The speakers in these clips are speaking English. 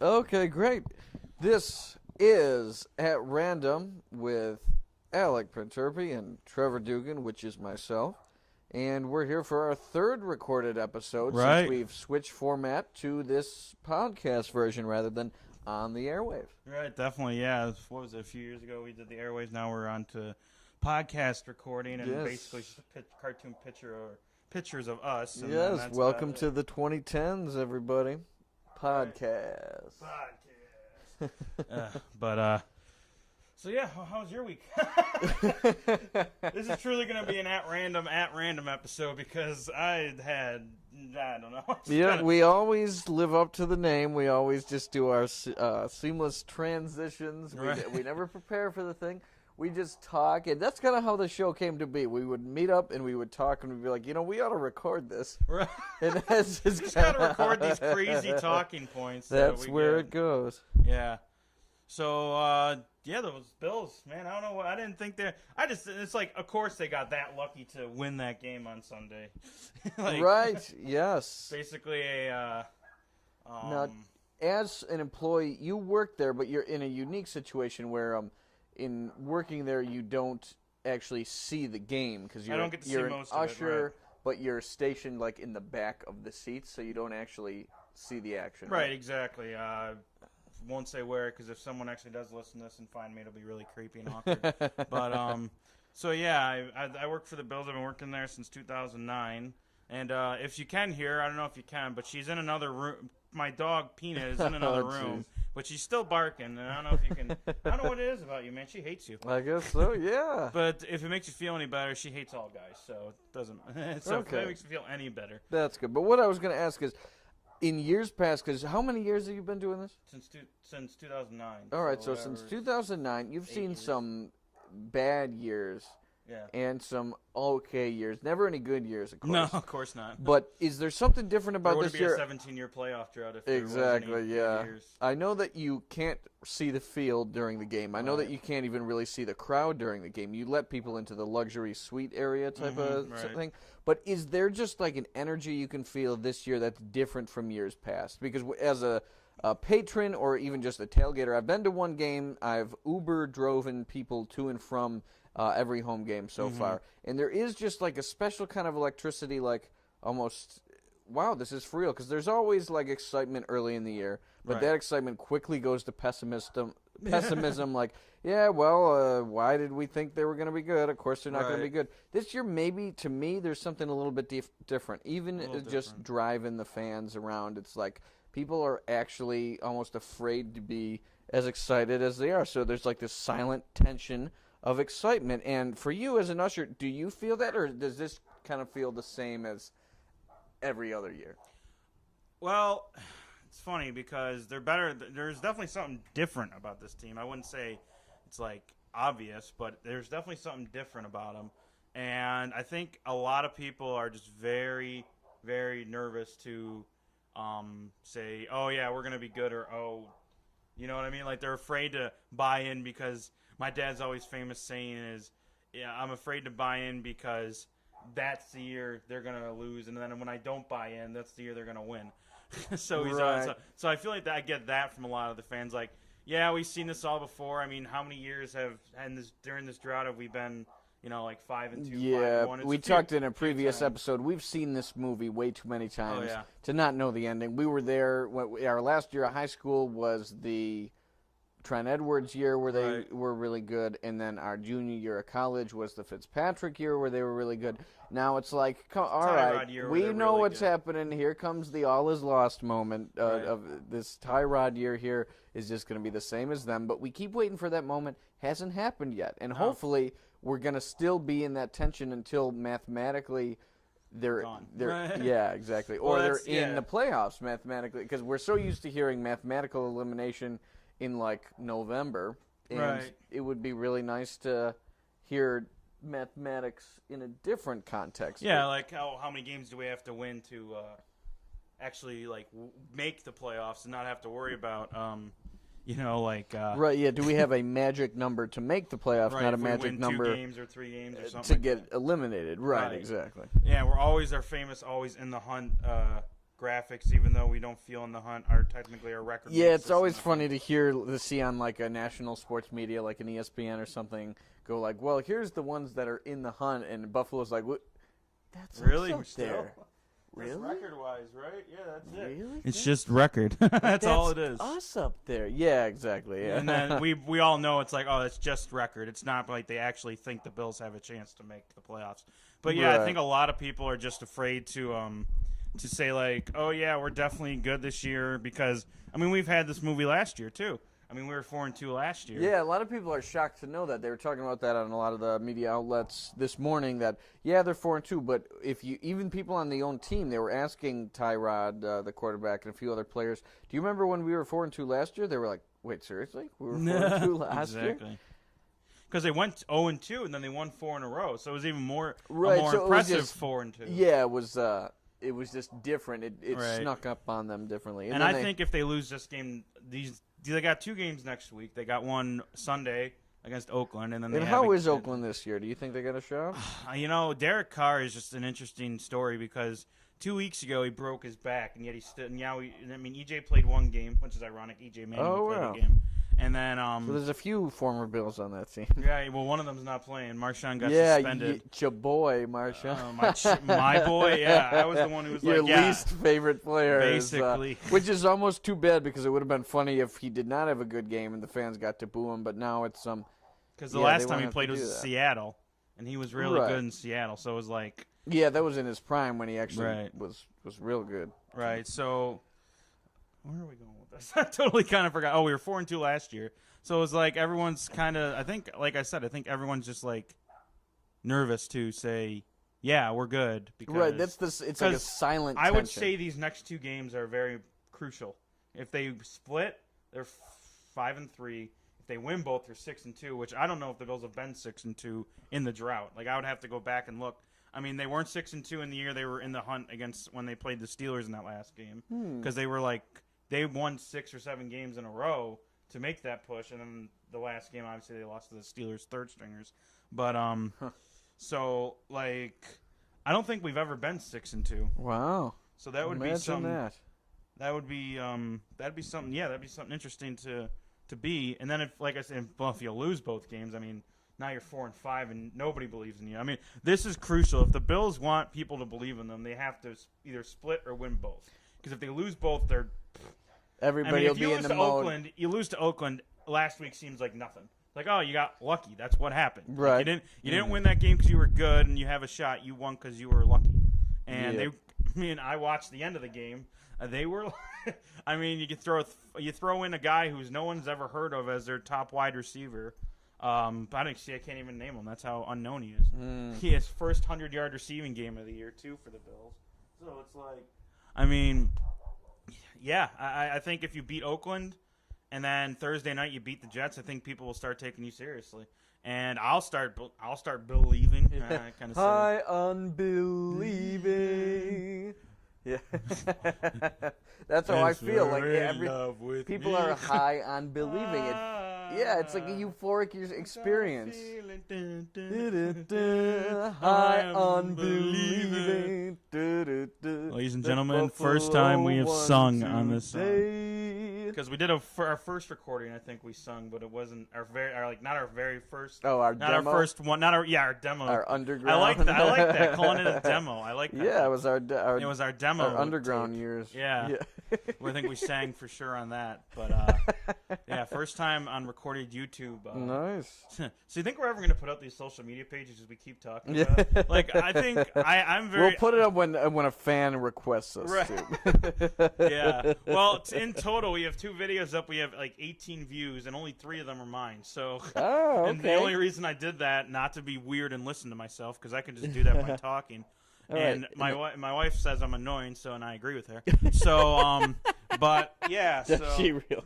Okay, great. This is At Random with Alec Penterpy and Trevor Dugan, which is myself. And we're here for our third recorded episode since we've switched format to this podcast version rather than on the airwaves. Right, definitely, yeah. What was it, a few years ago we did the airwaves, now we're on to podcast recording and basically just a cartoon picture or pictures of us. And yes, welcome to the 2010s, everybody. Podcast. So yeah, how was your week? This is truly going to be an at random episode because I don't know. Yeah, we always live up to the name. We always just do our seamless transitions. We never prepare for the thing. We just talk, and that's kind of how the show came to be. We would meet up, and we would talk, and we'd be like, we ought to record this. Right. And that's just got to record these crazy talking points. That's where it goes. Yeah. So, those Bills, man, I don't know. I didn't think it's like, of course they got that lucky to win that game on Sunday. Right, yes. Basically now, as an employee, you work there, but you're in a unique situation where in working there, you don't actually see the game because you're an usher, right. But you're stationed like in the back of the seats, so you don't actually see the action. Right, exactly. Won't say where because if someone actually does listen to this and find me, it'll be really creepy and awkward. But so yeah, I work for the Bills. I've been working there since 2009. And if you can hear, I don't know if you can, but she's in another room. My dog Peanut is in another room. But she's still barking, and I don't know if you can. I don't know what it is about you, man. She hates you. I guess so, yeah. But if it makes you feel any better, she hates all guys, so it doesn't. So if that makes you feel any better, that's good. But what I was going to ask is, in years past, because how many years have you been doing this? Since 2009. All right, so since 2009, you've seen years. Some bad years. Yeah. And some okay years. Never any good years, of course. No, of course not. But is there something different about this year? There would be a 17-year playoff drought if exactly, there was any yeah. years. I know that you can't see the field during the game. I know that you can't even really see the crowd during the game. You let people into the luxury suite area type of thing. But is there just like an energy you can feel this year that's different from years past? Because as a patron or even just a tailgater, I've been to one game. I've Uber-driven people to and from every home game so far. And there is just like a special kind of electricity, like almost, wow, this is for real. Because there's always like excitement early in the year, but that excitement quickly goes to pessimism like, yeah, well, why did we think they were going to be good? Of course they're not going to be good. This year, maybe, to me, there's something a little bit different. Even just driving the fans around, it's like people are actually almost afraid to be as excited as they are. So there's like this silent tension of excitement. And for you as an usher, do you feel that, or does this kind of feel the same as every other year? Well, it's funny because they're better. There's definitely something different about this team. I wouldn't say it's like obvious, but there's definitely something different about them. And I think a lot of people are just very, very nervous to say, oh yeah, we're going to be good, or oh, you know what I mean? Like they're afraid to buy in because my dad's always famous saying is, yeah, I'm afraid to buy in because that's the year they're going to lose, and then when I don't buy in, that's the year they're going to win. So I feel like I get that from a lot of the fans. Like, yeah, we've seen this all before. I mean, how many years during this drought have we been, like 5-2? Yeah, 5-1? We talked in a previous episode. We've seen this movie way too many times to not know the ending. We were there. Our last year of high school was the Trent Edwards year where they were really good, and then our junior year of college was the Fitzpatrick year where they were really good. Now it's like, all right, we know really what's happening. Here comes the all is lost moment of this Tyrod year here is just going to be the same as them, but we keep waiting for that moment. Hasn't happened yet, and hopefully we're going to still be in that tension until mathematically they're yeah, exactly, or they're in the playoffs mathematically, because we're so used to hearing mathematical elimination in like November, and it would be really nice to hear mathematics in a different context. Yeah, like how many games do we have to win to actually like make the playoffs and not have to worry about right? Yeah, do we have a magic number to make the playoffs, not a magic number 2 games or 3 games or something to get eliminated? Right, exactly. Yeah, we're always in the hunt graphics, even though we don't feel in the hunt, are technically our record. Yeah, it's always funny to see on like a national sports media, like an ESPN or something, go like, well, here's the ones that are in the hunt, and Buffalo's like, what? That's really up there. Really? Record-wise, right? Yeah, that's it. Really? It's just record. That's all it is. Us up there. Yeah, exactly. Yeah. And then we all know it's like, oh, it's just record. It's not like they actually think the Bills have a chance to make the playoffs. But yeah, right. I think a lot of people are just afraid to say like, oh yeah, we're definitely good this year because I mean we've had this movie last year too. I mean we were 4-2 last year. Yeah, a lot of people are shocked to know that. They were talking about that on a lot of the media outlets this morning. That yeah, they're 4-2, but if you even people on the own team, they were asking Tyrod, the quarterback, and a few other players. Do you remember when we were 4-2 last year? They were like, wait, seriously, we were 4-2 last year? Exactly. Because they went 0-2 and then they won 4 in a row, so it was even more right, a more so impressive just, 4-2. Yeah, it was just different. It right. snuck up on them differently. And I think if they lose this game, they got 2 games next week. They got one Sunday against Oakland, and then they how is Oakland this year? Do you think they got a shot? You know, Derek Carr is just an interesting story because 2 weeks ago he broke his back, and yet he stood. And now, EJ played 1 game, which is ironic. EJ Manuel played a game. And then, so there's a few former Bills on that team. Yeah, well, one of them's not playing. Marshawn got suspended. Yeah, your boy, Marshawn. My boy, yeah. I was the one who was your like, least favorite player. Basically. Which is almost too bad because it would have been funny if he did not have a good game and the fans got to boo him, but now it's because the last time he played was in Seattle, and he was really good in Seattle, so it was like... Yeah, that was in his prime when he actually was real good. Right, so... Where are we going with this? I totally kind of forgot. Oh, we were 4-2 last year. So it was like everyone's kind of, I think, like I said, I think everyone's just like nervous to say, yeah, we're good. Because, right, it's like a silent I tension. would say these next 2 games are very crucial. If they split, they're 5-3. If they win both, they're 6-2, which I don't know if the Bills have been 6-2 in the drought. Like, I would have to go back and look. I mean, they weren't 6-2 in the year they were in the hunt against when they played the Steelers in that last game. Because they were like, they won 6 or 7 games in a row to make that push, and then the last game, obviously, they lost to the Steelers' third stringers. But so like, I don't think we've ever been 6-2. Wow. So that would Imagine be something. That would be that'd be something. Yeah, that'd be something interesting to be. And then if, like I said, if you lose both games, I mean, now you're 4-5, and nobody believes in you. I mean, this is crucial. If the Bills want people to believe in them, they have to either split or win both. Because if they lose both, they're everybody will be in the mode. Oakland, you lose to Oakland. Last week seems like nothing. Like, oh, you got lucky. That's what happened. Right. Like, you didn't win that game because you were good and you have a shot. You won because you were lucky. And I watched the end of the game. They were. I mean, you throw in a guy who's no one's ever heard of as their top wide receiver. I can't even name him. That's how unknown he is. He has first 100-yard receiving game of the year too for the Bills. So it's like, I mean. Yeah, I think if you beat Oakland and then Thursday night you beat the Jets, I think people will start taking you seriously. And I'll start believing. Kind of high unbelieving. Yeah. That's how I feel. Like people are high on believing it. Yeah, it's like a euphoric experience. High on believing. Ladies and gentlemen, first time we have sung on this song. Because we did our first recording, I think we sung, but it wasn't not our very first. Oh, our not demo? Our first one, not our our demo. Our underground. I like that. Calling it a demo. I like that. Yeah, it was our demo. Our underground years. Yeah. I think we sang for sure on that. But yeah, first time on recorded YouTube. Nice. So you think we're ever going to put up these social media pages as we keep talking about it? Like, I think I'm very... We'll put it up when a fan requests us to. Yeah. Well, in total, we have 2 videos up. We have like 18 views, and only 3 of them are mine. So, okay. And the only reason I did that, not to be weird and listen to myself, because I can just do that by talking. And right. my wife says I'm annoying, and I agree with her. So, but yeah. Does she really?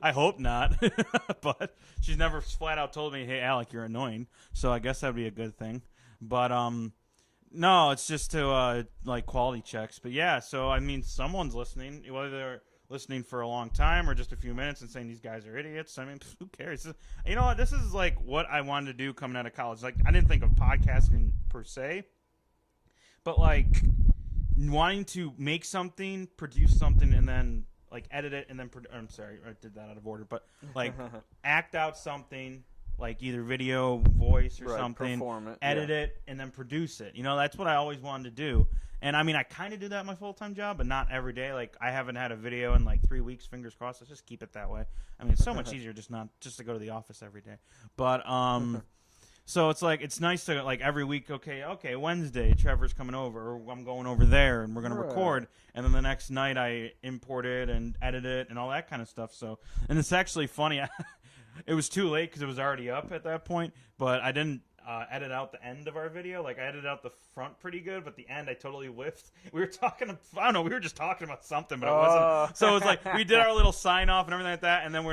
I hope not. But she's never flat out told me, "Hey, Alec, you're annoying." So I guess that'd be a good thing. But no, it's just to like quality checks. But yeah, so I mean, someone's listening, whether they're listening for a long time or just a few minutes and saying these guys are idiots. I mean, who cares? You know what? This is like what I wanted to do coming out of college. Like, I didn't think of podcasting per se. But, like, wanting to make something, produce something, and then like edit it, and then I'm sorry, I did that out of order, but like act out something, like either video, voice, or something, perform it, edit it, and then produce it. You know, that's what I always wanted to do. And I mean, I kind of do that in my full-time job, but not every day. Like, I haven't had a video in like 3 weeks. Fingers crossed. Let's just keep it that way. I mean, it's so much easier just to go to the office every day. But so it's like it's nice to like every week. Okay, Wednesday, Trevor's coming over, or I'm going over there, and we're gonna record. And then the next night, I import it and edit it and all that kind of stuff. So, and it's actually funny. It was too late because it was already up at that point, but I didn't edit out the end of our video. Like, I edited out the front pretty good, but the end I totally whiffed. We were talking, I don't know, we were just talking about something, but it wasn't. So it was like we did our little sign off and everything like that, and then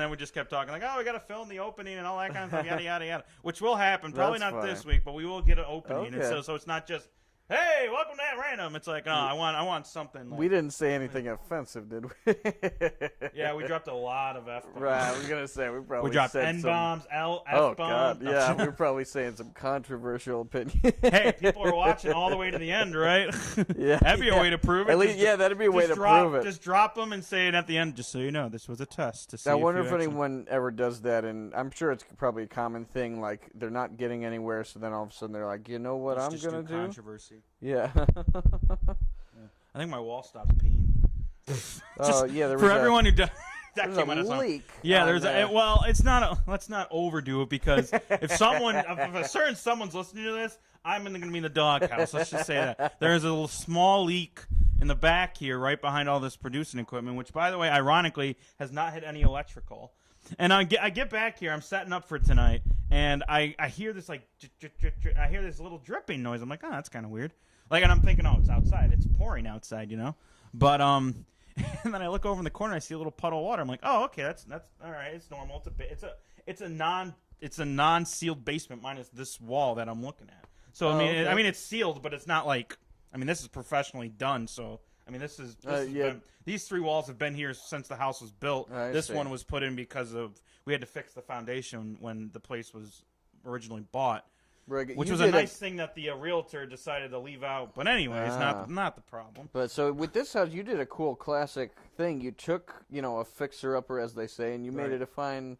we just kept talking like, oh, we got to film the opening and all that kind of stuff, yada yada yada, which will happen. Probably not this week, but we will get an opening. And so it's not just, hey, welcome to At Random. It's like, I want something. Like, we didn't say anything offensive, did we? Yeah, we dropped a lot of F-bombs. Right, I was going to say, we dropped N-bombs, F-bombs. Oh, God, yeah, we were probably saying some controversial opinions. Hey, people are watching all the way to the end, right? Yeah, that'd be a way to prove it. At least, that'd be a way to prove it. Just drop them and say it at the end, just so you know, this was a test. To see I wonder if anyone ever does that, and I'm sure it's probably a common thing, like, they're not getting anywhere, so then all of a sudden they're like, you know what I'm going to do? Controversy. Yeah. I think my wall stops peeing. there was for everyone who does. There's a leak. Yeah, there's well, it's not. Let's not overdo it because if a certain someone's listening to this, I'm going to be in the doghouse. Let's just say that there's a little small leak in the back here, right behind all this producing equipment, which, by the way, ironically, has not hit any electrical. And I get back here. I'm setting up for tonight, and I hear this like I hear this little dripping noise. I'm like, oh, that's kind of weird. Like, and I'm thinking, oh, it's outside. It's pouring outside, you know. But and then I look over in the corner. I see a little puddle of water. I'm like, oh, okay, that's all right. It's normal. It's a non-sealed basement minus this wall that I'm looking at. So I mean, it's sealed, but it's not like, I mean, this is professionally done. So I mean, these 3 walls have been here since the house was built. This one was put in because we had to fix the foundation when the place was originally bought. Which was a nice thing that the realtor decided to leave out. But anyways, not the problem. But so with this house, you did a cool classic thing. You took, a fixer-upper, as they say, and you made it a fine...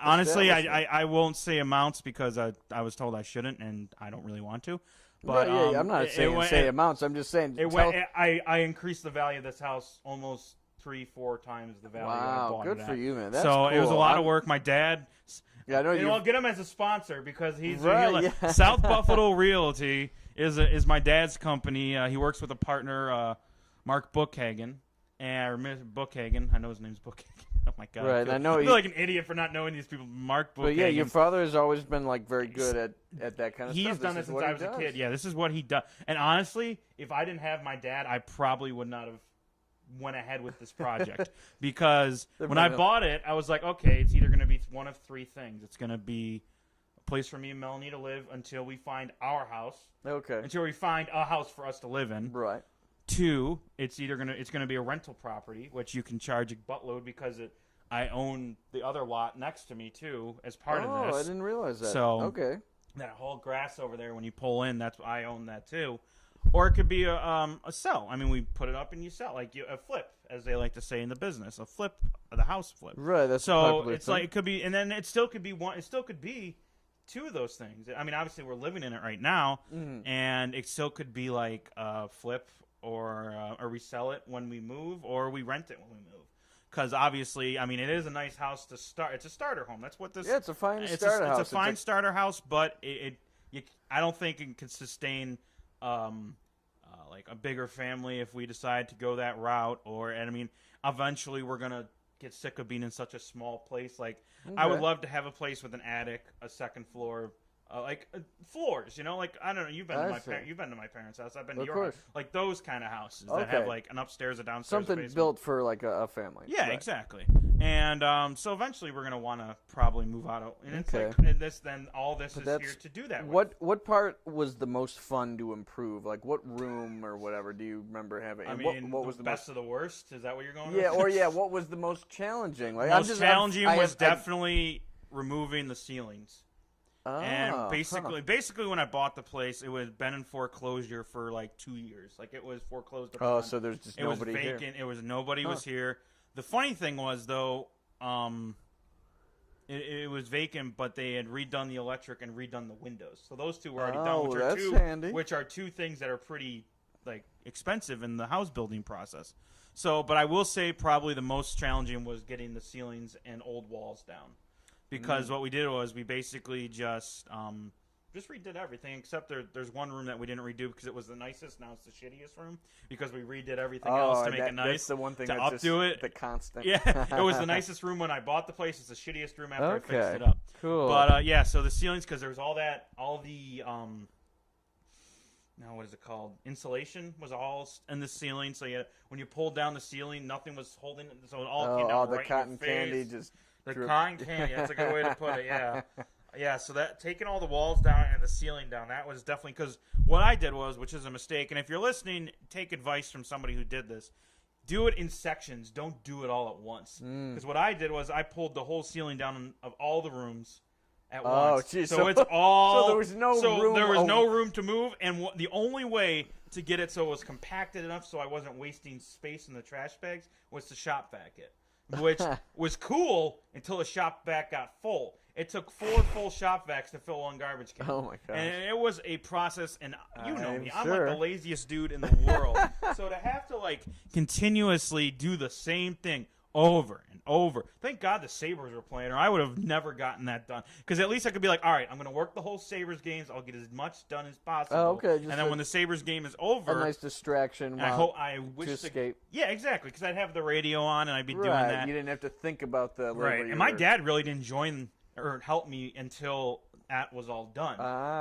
Honestly, I won't say amounts because I was told I shouldn't, and I don't really want to. But I'm not saying say amounts. I'm just saying... I increased the value of this house almost 3-4 times the value I bought it at. Good for you, man. That's so cool. It was a lot of work. My dad... Yeah, I know I'll get him as a sponsor because he's right, South Buffalo Realty is my dad's company. He works with a partner, Mark Bookhagen, or Bookhagen. I know his name's Bookhagen. Oh my God! Right, I feel like an idiot for not knowing these people. Mark Bookhagen. But yeah, your father has always been like very good at that kind of stuff. He's done this since I was a kid. Yeah, this is what he does. And honestly, if I didn't have my dad, I probably would not have went ahead with this project because when I bought it, I was like, okay, it's either going to be one of 3 things. It's going to be a place for me and Melanie to live until we find our house. Okay. Until we find a house for us to live in. Right. 2, it's going to be a rental property, which you can charge a buttload because I own the other lot next to me too as part of this. Oh, I didn't realize that. So okay. That whole grass over there when you pull in, I own that too. Or it could be a sell. I mean, we put it up and you sell, like a flip, as they like to say in the business, a flip, the house flip. Right. That's so it's thing. Like it could be, and then it still could be one. It still could be 2 of those things. I mean, obviously we're living in it right now, and it still could be like a flip or we sell it when we move, or we rent it when we move. Because obviously, I mean, it is a nice house to start. It's a starter home. That's what this. Yeah, it's a fine starter house. It's a fine starter house, but I don't think it can sustain. Like a bigger family if we decide to go that route, and I mean, eventually we're gonna get sick of being in such a small place. Like, I would love to have a place with an attic, a second floor, floors. Like, I don't know. You've been to my parents' house. I've been to your house. Like those kind of houses that have like an upstairs, a downstairs, something built for like a family. Yeah, right. Exactly. And so eventually we're gonna want to probably move out. And it's like all this is here to do that. What part was the most fun to improve? Like what room or whatever do you remember having? I mean, what was the best of the worst? Is that what you're going? Yeah, with? What was the most challenging? Like challenging was definitely removing the ceilings. Oh, and basically, when I bought the place, it was been in foreclosure for like 2 years. Like it was foreclosed upon. Oh, so there's just nobody here. It was vacant. It was nobody was here. The funny thing was though, it was vacant, but they had redone the electric and redone the windows. So those two were already done, which are two things that are pretty like expensive in the house building process. So, but I will say probably the most challenging was getting the ceilings and old walls down. Because what we did was we basically just redid everything, except there's one room that we didn't redo because it was the nicest. Now it's the shittiest room because we redid everything else to make it nice. That's the one thing to that's updo it. The constant. Yeah, it was the nicest room when I bought the place. It's the shittiest room after I fixed it up. Cool. But yeah, so the ceilings, because there was all the now what is it called? Insulation was all in the ceiling. So when you pulled down the ceiling, nothing was holding it. So it all came down the right cotton in your face. candy just. The cotton candy, that's a good way to put it, yeah. Yeah, so that taking all the walls down and the ceiling down, that was definitely, because what I did was, which is a mistake, and if you're listening, take advice from somebody who did this. Do it in sections. Don't do it all at once. Because what I did was I pulled the whole ceiling down of all the rooms at once. Geez. So it's all... So there was no room. There was no room to move, and the only way to get it so it was compacted enough so I wasn't wasting space in the trash bags was to shop vac it. Which was cool until the shop vac got full. It took 4 full shop vacs to fill one garbage can. Oh, my gosh. And it was a process, and you know me. I'm sure. like the laziest dude in the world. So to have to, like, continuously do the same thing over and over. Thank God the Sabres were playing, or I would have never gotten that done. Because at least I could be like, all right, I'm going to work the whole Sabres games. I'll get as much done as possible. Oh, okay. And then when the Sabres game is over, a nice distraction. I wish to escape. Yeah, exactly. Because I'd have the radio on and I'd be doing right. that. You didn't have to think about the right. And my dad really didn't join or help me until that was all done.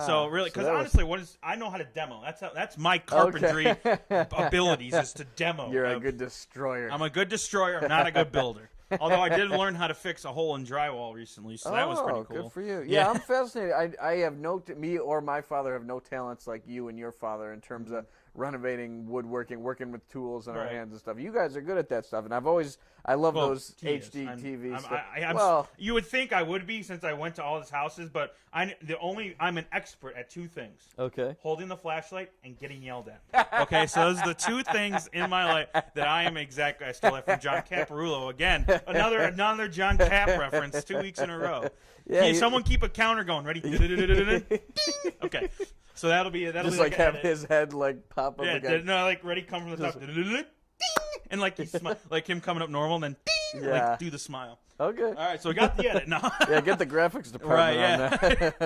So really, because honestly, I know how to demo. That's my carpentry abilities is to demo. You're a good destroyer. I'm a good destroyer. I'm not a good builder. Although I did learn how to fix a hole in drywall recently, so that was pretty cool. Good for you. Yeah, I'm fascinated. I have me or my father have no talents like you and your father in terms of renovating, woodworking, working with tools in our hands and stuff. You guys are good at that stuff, and I love those HD TVs. You would think I would be since I went to all his houses, but I'm an expert at 2 things. Okay. Holding the flashlight and getting yelled at. Okay, so those are the 2 things in my life that I am exactly. I stole that from John Caparulo again. Another John Cap reference 2 weeks in a row. Yeah, someone keep a counter going. Ready? Okay. So that'll be just like have his head like pop up again. No, like ready, come from the top, and like like him coming up normal, and then like do the smile. Okay. All right, so we got the edit now. Yeah, get the graphics department on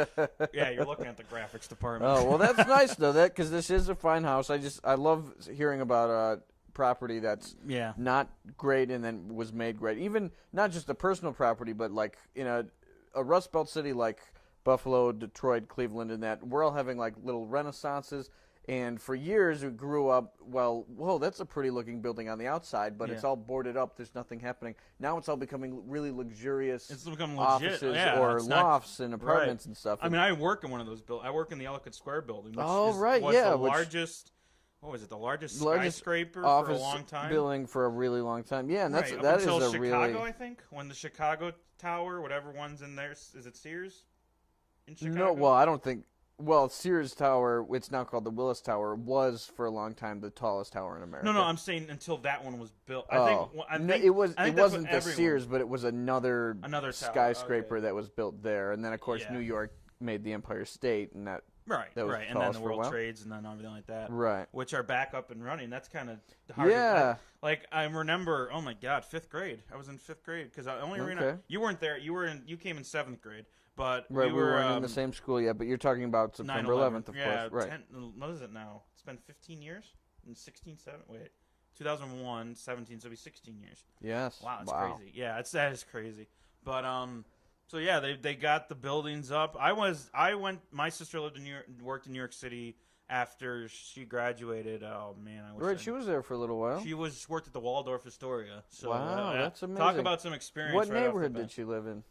that. Yeah, you're looking at the graphics department. Oh well, that's nice though. Because this is a fine house. I love hearing about property that's not great and then was made great. Even not just the personal property, but like in a Rust Belt city like Buffalo, Detroit, Cleveland, and that we're all having like little renaissances. And for years we grew up, whoa, that's a pretty looking building on the outside, but it's all boarded up. There's nothing happening. Now it's all becoming really luxurious offices or lofts and apartments and stuff. I mean, I work in one of those buildings. I work in the Ellicott Square building, which was the largest. What was it? The largest skyscraper for a long time. Building for a really long time. Yeah, and that is until a Chicago, I think, when the Chicago Tower, whatever one's in there, is it Sears? In Chicago? No, well, I don't think. Well, Sears Tower, it's now called the Willis Tower, was for a long time the tallest tower in America. No, I'm saying until that one was built. I think it wasn't the Sears, but it was another skyscraper that was built there, and then of course New York made the Empire State, and that was and then the World Trades, and then everything like that, which are back up and running. That's kind of hard. Yeah, like I remember. Oh my God, 5th grade. I was in 5th grade because you weren't there. You came in 7th grade. But we weren't in the same school yet, but you're talking about September 11th, of course. Right. What is it now? It's been 15 years? 2001, 17, so it'll be 16 years. Yes. Wow, that's crazy. Yeah, that is crazy. But, so yeah, they got the buildings up. My sister worked in New York City after she graduated. Oh, man. She was there for a little while. She worked at the Waldorf Astoria. So, wow, that's amazing. Talk about some experience. What neighborhood did she live in?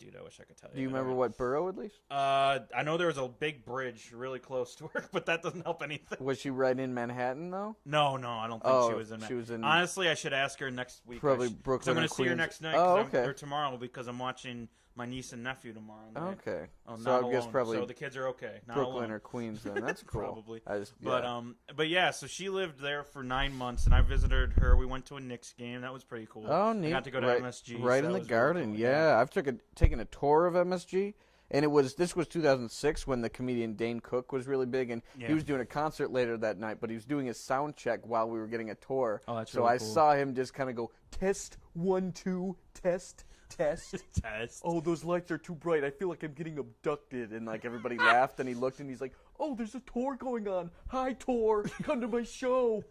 Dude, I wish I could tell you. Do you remember what borough at least? I know there was a big bridge really close to her, but that doesn't help anything. Was she right in Manhattan though? No, I don't think she was in. She was in. Honestly, I should ask her next week. Probably Brooklyn. I'm going to see her next night. Or tomorrow because I'm watching my niece and nephew tomorrow night. Okay. Oh, So not I guess alone. probably So the kids are okay. Not Brooklyn alone. or Queens then. That's cool. Probably. Yeah. But yeah, so she lived there for 9 months, and I visited her. We went to a Knicks game. That was pretty cool. Oh, neat. I got to go to right, MSG. Right so in that the was garden. really cool. Yeah. I've taken a tour of MSG. And this was 2006 when the comedian Dane Cook was really big, and he was doing a concert later that night, but he was doing a sound check while we were getting a tour. Oh, that's so really I cool. saw him just kind of go, test, 1, 2, test. Test. Oh, those lights are too bright. I feel like I'm getting abducted. And like everybody laughed, and he looked, and he's like, "Oh, there's a tour going on. Hi, tour. Come to my show."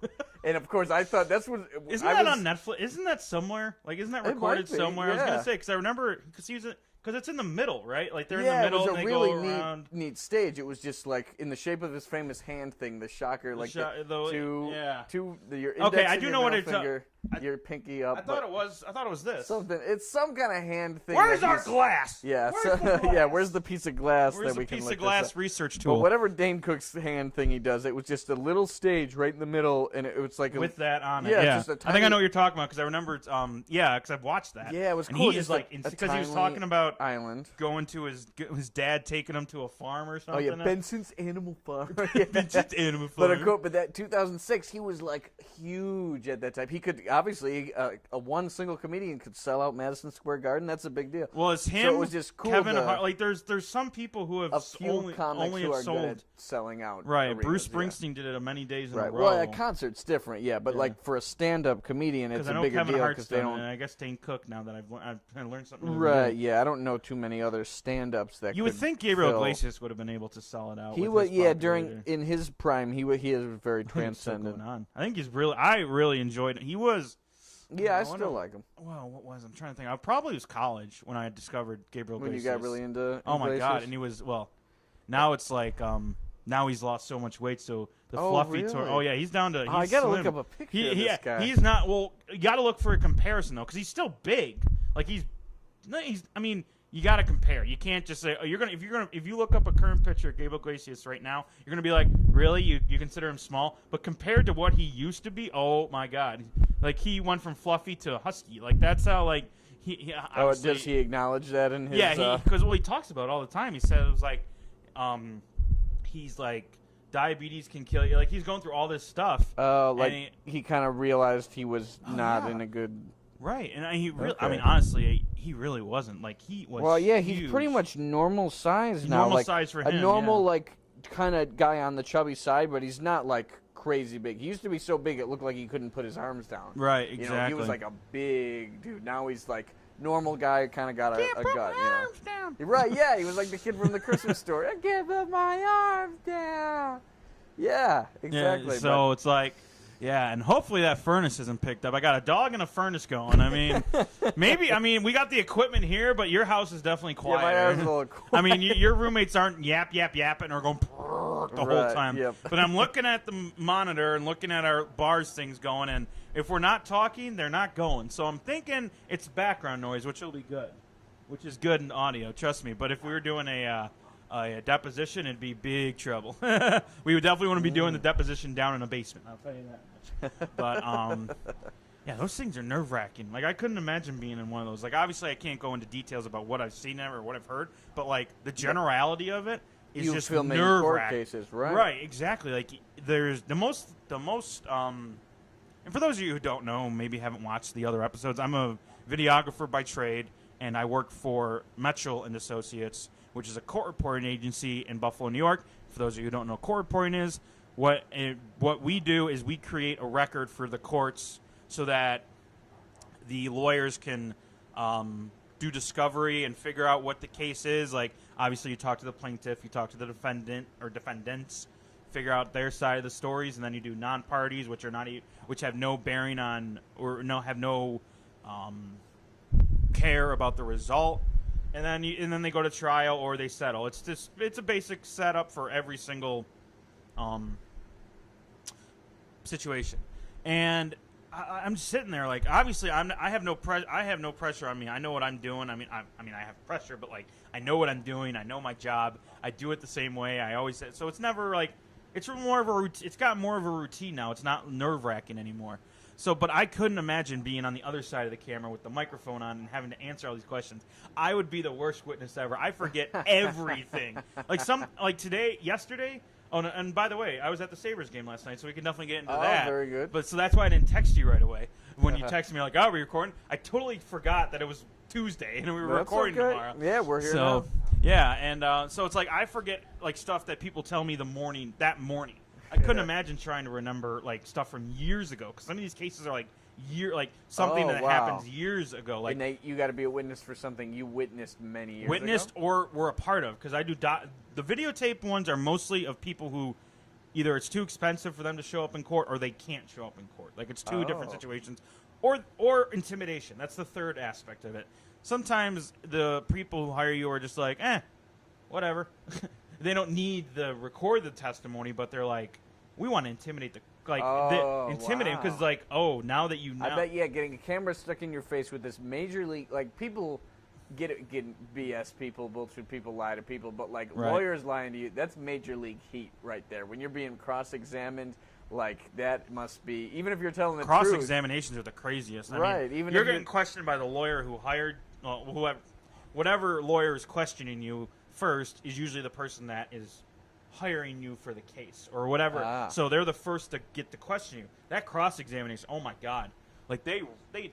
And of course, I thought that's what. Isn't that on Netflix? Isn't that somewhere? Like, isn't that recorded somewhere? Yeah. I was gonna say because I remember because it's in the middle, right? Like they're in the Yeah, middle it was and a they really go around. neat stage. It was just like in the shape of his famous hand thing, the shocker, like your index Okay, I and do your know what middle it's. finger, your pinky up. I thought it was this. Something. It's some kind of hand thing. Where's our glass? Yeah. Where's the glass? Yeah. Where's the piece of glass Where's that we the can piece look of glass this up? research tool? But whatever Dane Cook's hand thing he does, it was just a little stage right in the middle, and it was like with that on it. Yeah, Yeah, just a I think I know what you're talking about because I remember. Because I've watched that. Yeah, it was and cool. He is just like a because he was talking about island. going to his dad taking him to a farm or something. Oh yeah, Benson's Animal Farm. Benson's Animal Farm. But that 2006, he was like huge at that time. He could obviously one single comedian could sell out Madison Square Garden. That's a big deal. Well, it's him. So it was just cool. Kevin Hart. Like there's some people who have a few comics only who have are sold. good at selling out. Right, arenas, Bruce Springsteen did it many days in a row. Well, a concert's different, but like for a stand-up comedian, it's a bigger Kevin deal because because they don't. And I guess Dane Cook. Now that I've learned something. Right. Yeah, I don't know too many other stand-ups that. You would think Gabriel Iglesias would have been able to sell it out. He was, in his prime, he is very transcendent. I think I really enjoyed it. He was. Yeah, I still like him. Well, what was I'm trying to think. I probably was college when I had discovered Gabriel Iglesias. When you got really into. Oh my God! And he was Now it's like now he's lost so much weight, so the fluffy really? tour. Oh yeah, he's down to. I gotta slim. look up a picture of this guy. He's not. Well, you got to look for a comparison though, because he's still big. Like he's. I mean, you got to compare. You can't just say, oh, if you look up a current picture of Gabriel Iglesias right now, you're gonna be like, really? You consider him small? But compared to what he used to be, oh my God, like he went from fluffy to husky. Like that's how like he does he acknowledge that in his? Yeah, because he talks about it all the time. He said it was like, he's like. Diabetes can kill you. Like he's going through all this stuff. Like he kind of realized he was not in a good. Right, and he really. Okay. I mean, honestly, he really wasn't. Like he was. Well, yeah, huge. he's pretty much normal size now. Normal like size for him. A normal like kind of guy on the chubby side, but he's not like crazy big. He used to be so big it looked like he couldn't put his arms down. Right, exactly. You know, he was like a big dude. Now he's like. Normal guy, kind of got a gut, down. Right? Yeah, he was like the kid from the Christmas story. I give him my arms down. Yeah, exactly. Yeah, so it's like, and hopefully that furnace isn't picked up. I got a dog and a furnace going. I mean, we got the equipment here, but your house is definitely quiet. Yeah, my house is a little quiet. I mean, your roommates aren't yapping or going the whole time. Yep. But I'm looking at the monitor and looking at our bars things going, and if we're not talking, they're not going. So I'm thinking it's background noise, which will be good, which is good in audio. Trust me. But if we were doing a deposition, it'd be big trouble. We would definitely want to be doing the deposition down in a basement. I'll tell you that much. But yeah, those things are nerve-wracking. Like I couldn't imagine being in one of those. Like obviously, I can't go into details about what I've seen or what I've heard, but like the generality of it is just nerve-wracking. Cases, right? Right, exactly. Like there's the most. And for those of you who don't know, maybe haven't watched the other episodes, I'm a videographer by trade, and I work for Metchell and Associates, which is a court reporting agency in Buffalo, New York. For those of you who don't know what court reporting is, what we do is we create a record for the courts so that the lawyers can do discovery and figure out what the case is. Like, obviously, you talk to the plaintiff, you talk to the defendant or defendants, figure out their side of the stories, and then you do non-parties, which have no bearing on or have no care about the result, and then they go to trial or they settle. It's a basic setup for every single situation, and I'm just sitting there like obviously I have no pressure on me. I know what I'm doing. I have pressure, but like I know what I'm doing. I know my job. I do it the same way. I always so it's never like. It's more of a routine. It's got more of a routine now. It's not nerve-wracking anymore. But I couldn't imagine being on the other side of the camera with the microphone on and having to answer all these questions. I would be the worst witness ever. I forget everything. Yesterday. Oh, and by the way, I was at the Sabres game last night, so we can definitely get into that. Oh, very good. But so that's why I didn't text you right away. When you texted me, like, "Oh, we're recording," I totally forgot that it was Tuesday and we were recording tomorrow. Yeah, we're here now. Yeah, and so it's like I forget like stuff that people tell me that morning. I couldn't imagine trying to remember like stuff from years ago because some of these cases are like something that happened years ago. Like, and you got to be a witness for something you witnessed many years ago. Or were a part of, because I do the videotape ones are mostly of people who either it's too expensive for them to show up in court or they can't show up in court. Like it's two different situations, or intimidation. That's the third aspect of it. Sometimes the people who hire you are just like, whatever. They don't need to record the testimony, but they're like, we want to intimidate intimidate because now that you know. I bet getting a camera stuck in your face with this major league, like people get BS people, bullshit people, lie to people, but lawyers lying to you, that's major league heat right there. When you're being cross-examined, like that must be, even if you're telling the truth. Cross-examinations are the craziest. I mean, even you're if getting questioned by the lawyer who hired, whatever lawyer is questioning you first is usually the person that is hiring you for the case or whatever. So they're the first to get to question you. That cross-examination, oh my God. Like they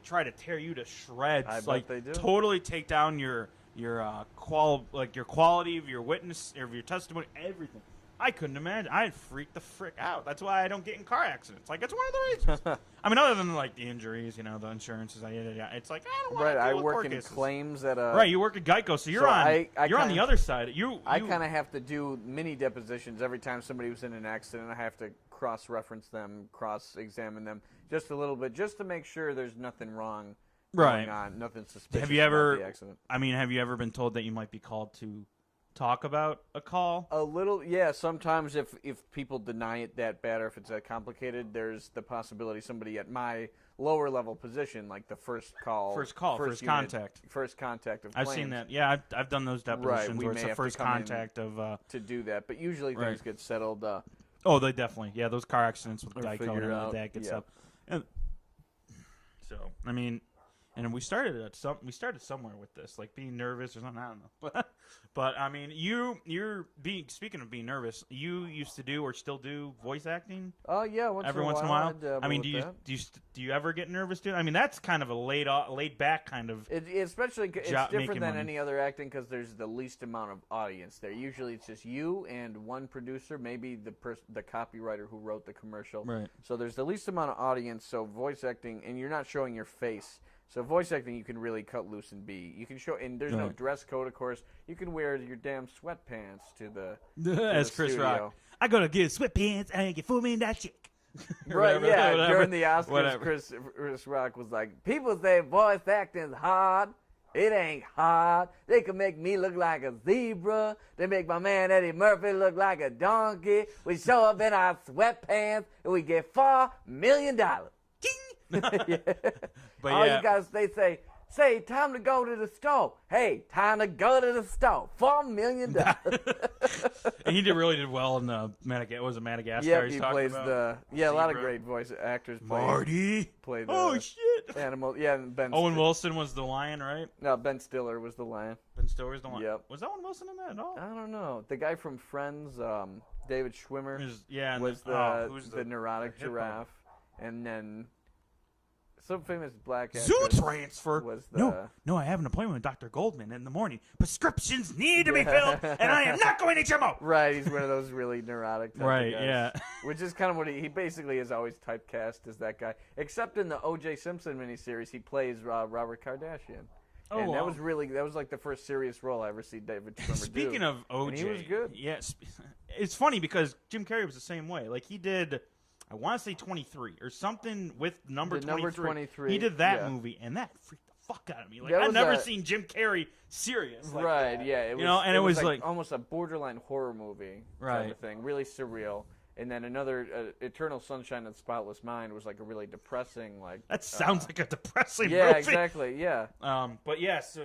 try to tear you to shreds. I bet they do. Totally take down your quality of your witness or of your testimony, everything. I couldn't imagine. I'd freak the frick out. That's why I don't get in car accidents. Like, it's one of the reasons. I mean, other than, like, the injuries, the insurances, it's like, I don't want to deal with work court in cases. Claims at a... Right, you work at Geico, so you're on the other side. I kind of have to do mini depositions every time somebody was in an accident. I have to cross-reference them, cross-examine them just a little bit, just to make sure there's nothing wrong going on, nothing suspicious about the accident. Have you ever been told that you might be called to talk about a call? A little, yeah. Sometimes if people deny it that bad or if it's that complicated, there's the possibility somebody at my lower level position, like the first contact of I've claims. seen that. Yeah, I've done those depositions where it's the first contact of to do that. But usually things get settled. They definitely. Yeah, those car accidents with Geico and all that gets up. And so, I mean, and we started somewhere with this, like being nervous or something. I don't know, but I mean, speaking of being nervous, you used to do or still do voice acting. Oh yeah, every once in a while. I mean, do you ever get nervous, dude? I mean, that's kind of a laid back kind of. Especially it's different than any other acting because there's the least amount of audience there. Usually, it's just you and one producer, maybe the copywriter who wrote the commercial. Right. So there's the least amount of audience. So voice acting, and you're not showing your face. So voice acting, you can really cut loose and be. You can show, and there's no dress code, of course. You can wear your damn sweatpants to the as Chris studio. Rock. I gotta get sweatpants and get fool me in that chick. Right? Yeah. Whatever. During the Oscars, Chris Rock was like, "People say voice acting's hard. It ain't hard. They can make me look like a zebra. They make my man Eddie Murphy look like a donkey. We show up in our sweatpants and we get $4 million." Yeah. But all you guys, they say, time to go to the store. Hey, time to go to the store. $4 million. And he really did well in the Madagascar. Yeah, he plays a lot of great voice actors. Play the shit. Animal. Yeah, and Owen Wilson was the lion, right? No, Ben Stiller was the lion. Ben Stiller was the lion. Yep. Was Owen Wilson in that at all? I don't know. The guy from Friends, David Schwimmer, was the neurotic giraffe, and then. Some famous black actor. Zoo transfer. Was no, I have an appointment with Dr. Goldman in the morning. Prescriptions need to be filled, and I am not going to HMO. Right, he's one of those really neurotic type of guys. Yeah. Which is kind of what he basically is always typecast as that guy. Except in the O.J. Simpson miniseries, he plays Robert Kardashian. And that was like the first serious role I ever see David Schwimmer Speaking of O.J., and he was good. Yes, it's funny because Jim Carrey was the same way. Like he did. I want to say 23 or something with number 23. He did that movie, and that freaked the fuck out of me. Like I've never seen Jim Carrey serious. Like right? That. Yeah. It was like almost a borderline horror movie type of thing. Really surreal. And then another Eternal Sunshine of the Spotless Mind was like a really depressing That sounds like a depressing movie. Yeah, exactly. Yeah. But yeah. So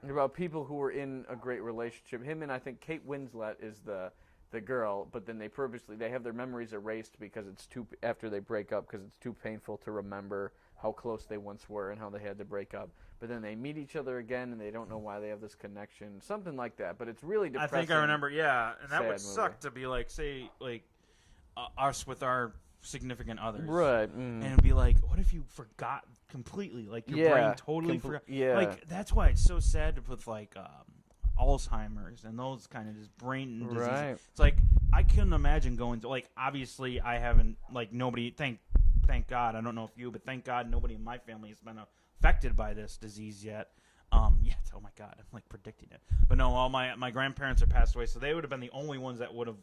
about people who were in a great relationship. Him and I think Kate Winslet is the the girl, but then they have their memories erased because it's after they break up because it's too painful to remember how close they once were and how they had to break up. But then they meet each other again and they don't know why they have this connection, something like that. But it's really depressing. I think I remember, and that would suck to be like, say, like us with our significant others, right? And it'd be like, what if you forgot completely, like your brain totally forgot? Yeah, like that's why it's so sad with like Alzheimer's and those kind of just brain diseases. Right. It's like I couldn't imagine going to, like, obviously I haven't, like, nobody, thank God, I don't know if you, but thank God nobody in my family has been affected by this disease yet. Oh my God, I'm like predicting it. But no, all my grandparents have passed away, so they would have been the only ones that would have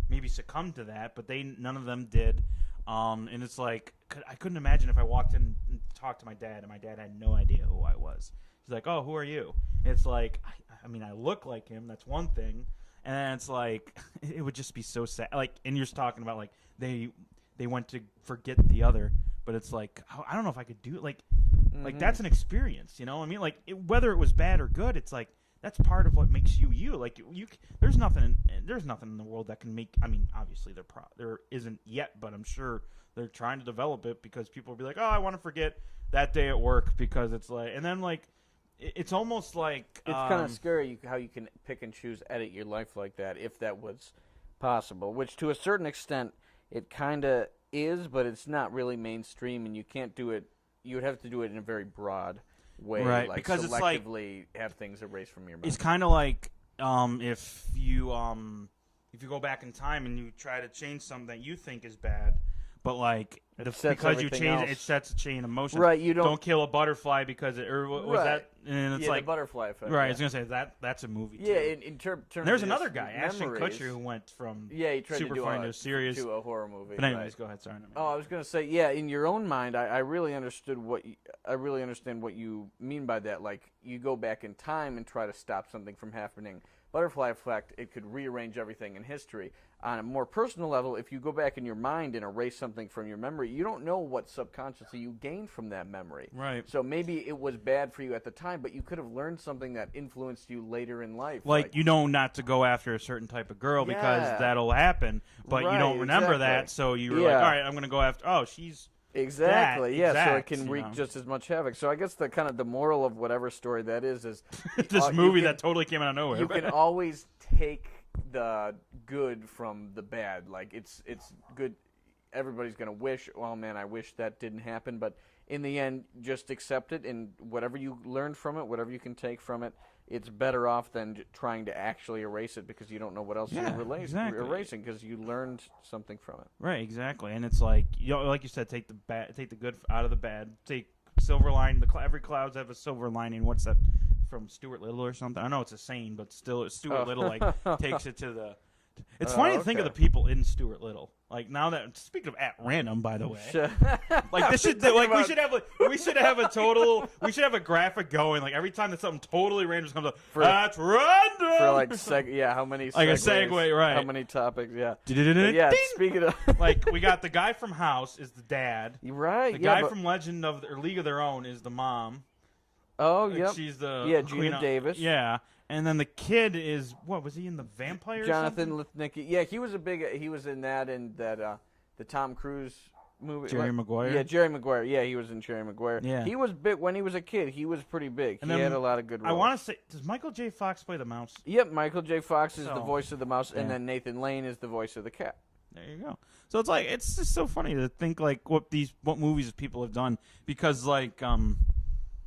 maybe succumbed to that, but none of them did. And it's like, I couldn't imagine if I walked in and talked to my dad, and my dad had no idea who I was. He's like, oh, who are you? And it's like, I mean, I look like him, that's one thing. And then it's like, it would just be so sad. Like, and you're talking about, like, they went to forget the other, but it's like, I don't know if I could do it. Like, like that's an experience, you know? I mean, like, whether it was bad or good, it's like, that's part of what makes you you. Like, there's nothing in the world that can make. I mean, obviously there isn't yet, but I'm sure they're trying to develop it because people will be like, oh, I want to forget that day at work because it's like, and then like, it's almost like it's kind of scary how you can pick and choose, edit your life like that if that was possible. Which to a certain extent it kind of is, but it's not really mainstream, and you can't do it. You would have to do it in a very broad way, right? Like because selectively it's like, have things erased from your mind. It's kind of like if you go back in time and you try to change something that you think is bad, but like because you change it sets a chain of motion. Right, you don't kill a butterfly because it or was that and it's like the butterfly effect. Right, yeah. I was gonna say that's a movie. Yeah, too. in terms. There's another guy, Ashton Kutcher, who went from he tried super to do fun to serious to a horror movie. But anyways, go ahead. Sorry. I was gonna say, yeah. In your own mind, I really understood I really understand what you mean by that. Like, you go back in time and try to stop something from happening. Butterfly effect, it could rearrange everything in history. On a more personal level, if you go back in your mind and erase something from your memory, you don't know what subconsciously you gained from that memory. Right. So maybe it was bad for you at the time, but you could have learned something that influenced you later in life. Like you know not to go after a certain type of girl because that'll happen, but you don't remember that, so you're like, all right, I'm going to go after, oh, she's... Exactly, so it can wreak just as much havoc. So I guess the moral of whatever story that is this movie that totally came out of nowhere. You can always take the good from the bad. Like, it's good. Everybody's gonna wish, oh man, I wish that didn't happen. But in the end, just accept it, and whatever you learned from it, whatever you can take from it, it's better off than trying to actually erase it because you don't know what else you're erasing because you learned something from it. Right, exactly. And it's like, like you said, take the good out of the bad. Take silver lining. Every clouds have a silver lining. What's that from Stuart Little or something? I know it's a saying, but still, Stuart Little like takes it to the. It's funny to think of the people in Stuart Little. Like, now that, speaking of at random, by the way, like this should like we should have a graphic going like every time that something totally random comes up. That's random for like how many like a segue, right? How many topics? Yeah. Yeah. Speaking of like, we got the guy from House is the dad. Right. The guy from Legend of or League of Their Own is the mom. Oh, yeah. She's the Gina Davis. Yeah. And then the kid is, what, was he in the Vampire Jonathan Lithnicki. Yeah, he was in that and that the Tom Cruise movie. Jerry Maguire? Yeah, Jerry Maguire. Yeah, he was in Jerry Maguire. Yeah. He was big when he was a kid. He was pretty big. He had a lot of good roles. I want to say, does Michael J. Fox play the mouse? Yep, Michael J. Fox is the voice of the mouse, and then Nathan Lane is the voice of the cat. There you go. So it's like, it's just so funny to think like what movies people have done, because like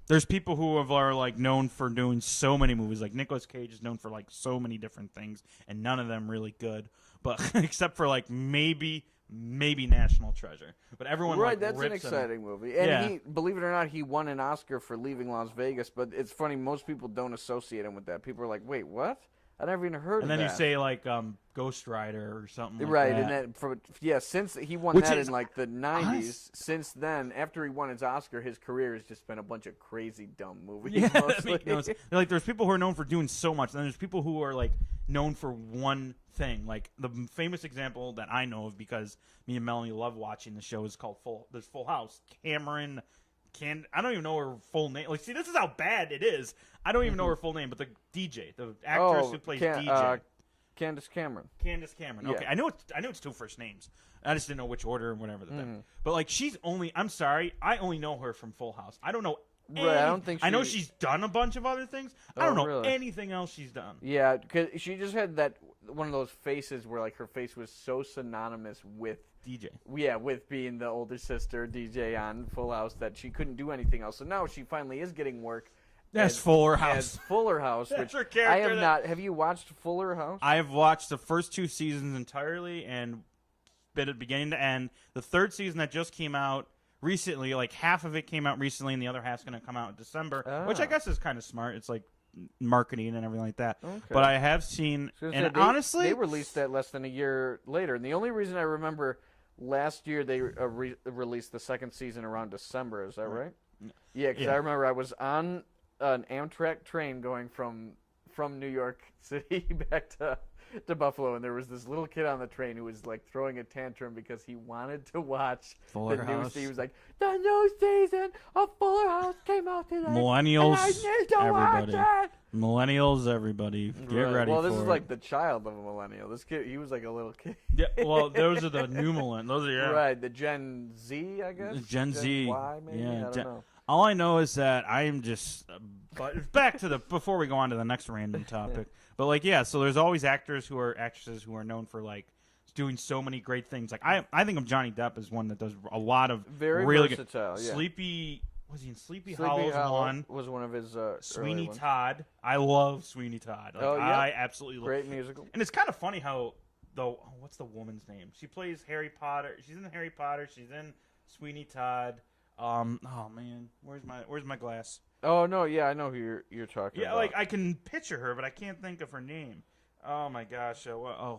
there's people who are like known for doing so many movies. Like Nicolas Cage is known for like so many different things, and none of them really good. But except for like maybe National Treasure. But everyone that's an exciting movie. And he, believe it or not, he won an Oscar for Leaving Las Vegas. But it's funny, most people don't associate him with that. People are like, wait, what? I never even heard of that. And then you say like Ghost Rider or something like right, that. And then since he won that in like the 90s, since then, after he won his Oscar, his career has just been a bunch of crazy dumb movies. Yeah, like there's people who are known for doing so much, and then there's people who are like known for one thing. Like the famous example that I know of, because me and Melanie love watching the show, is called Full House. Cameron I don't even know her full name. Like, see, this is how bad it is. I don't even know her full name, but the DJ, the actress who plays DJ. Candace Cameron. Candace Cameron. Okay, Yeah. I know it's two first names. I just didn't know which order and whatever. But like, I'm sorry, I only know her from Full House. I don't know. Right, I don't think I know she's done a bunch of other things. I don't know anything else she's done. Yeah, because she just had that one of those faces where like her face was so synonymous with DJ. Yeah, with being the older sister DJ on Full House that she couldn't do anything else. So now she finally is getting work. That's Fuller House. As Fuller House, That's which her character. I have not. Have you watched Fuller House? I have watched the first 2 seasons entirely and been at beginning to end. The 3rd season that just came out recently, like half of it came out recently, and the other half's going to come out in December, which I guess is kind of smart. It's like marketing and everything like that. Okay. But I have seen, and honestly, they released that less than a year later. And the only reason I remember last year they released the 2nd season around December. Is that right? Yeah, because I remember I was on an Amtrak train going from New York City back to Buffalo, and there was this little kid on the train who was like throwing a tantrum because he wanted to watch Fuller the House. new. He was like, "The new season of Fuller House came out today. Millennials, and I need to everybody. Watch it." Millennials, everybody, get ready. Well, this for is it. like the child of a millennial. This kid, he was like a little kid. Yeah, well, those are the new millennials. Those are right. The Gen Z, I guess. Gen Z. Y, maybe. Yeah, I don't know. All I know is that I am just. But back to before we go on to the next random topic. But like, yeah, so there's always actresses who are known for like doing so many great things. Like I think of Johnny Depp as one that does a lot of very really versatile. good. Yeah. Sleepy. Was he in Sleepy Hollow Hollows? Was one of his Sweeney Todd. I love Sweeney Todd. Like, I absolutely love. Great musical. And it's kind of funny how what's the woman's name? She plays Harry Potter. She's in Harry Potter. She's in Sweeney Todd. Oh man, where's my glass? Oh no, yeah, I know who you're talking about. Yeah, like I can picture her, but I can't think of her name. Oh my gosh!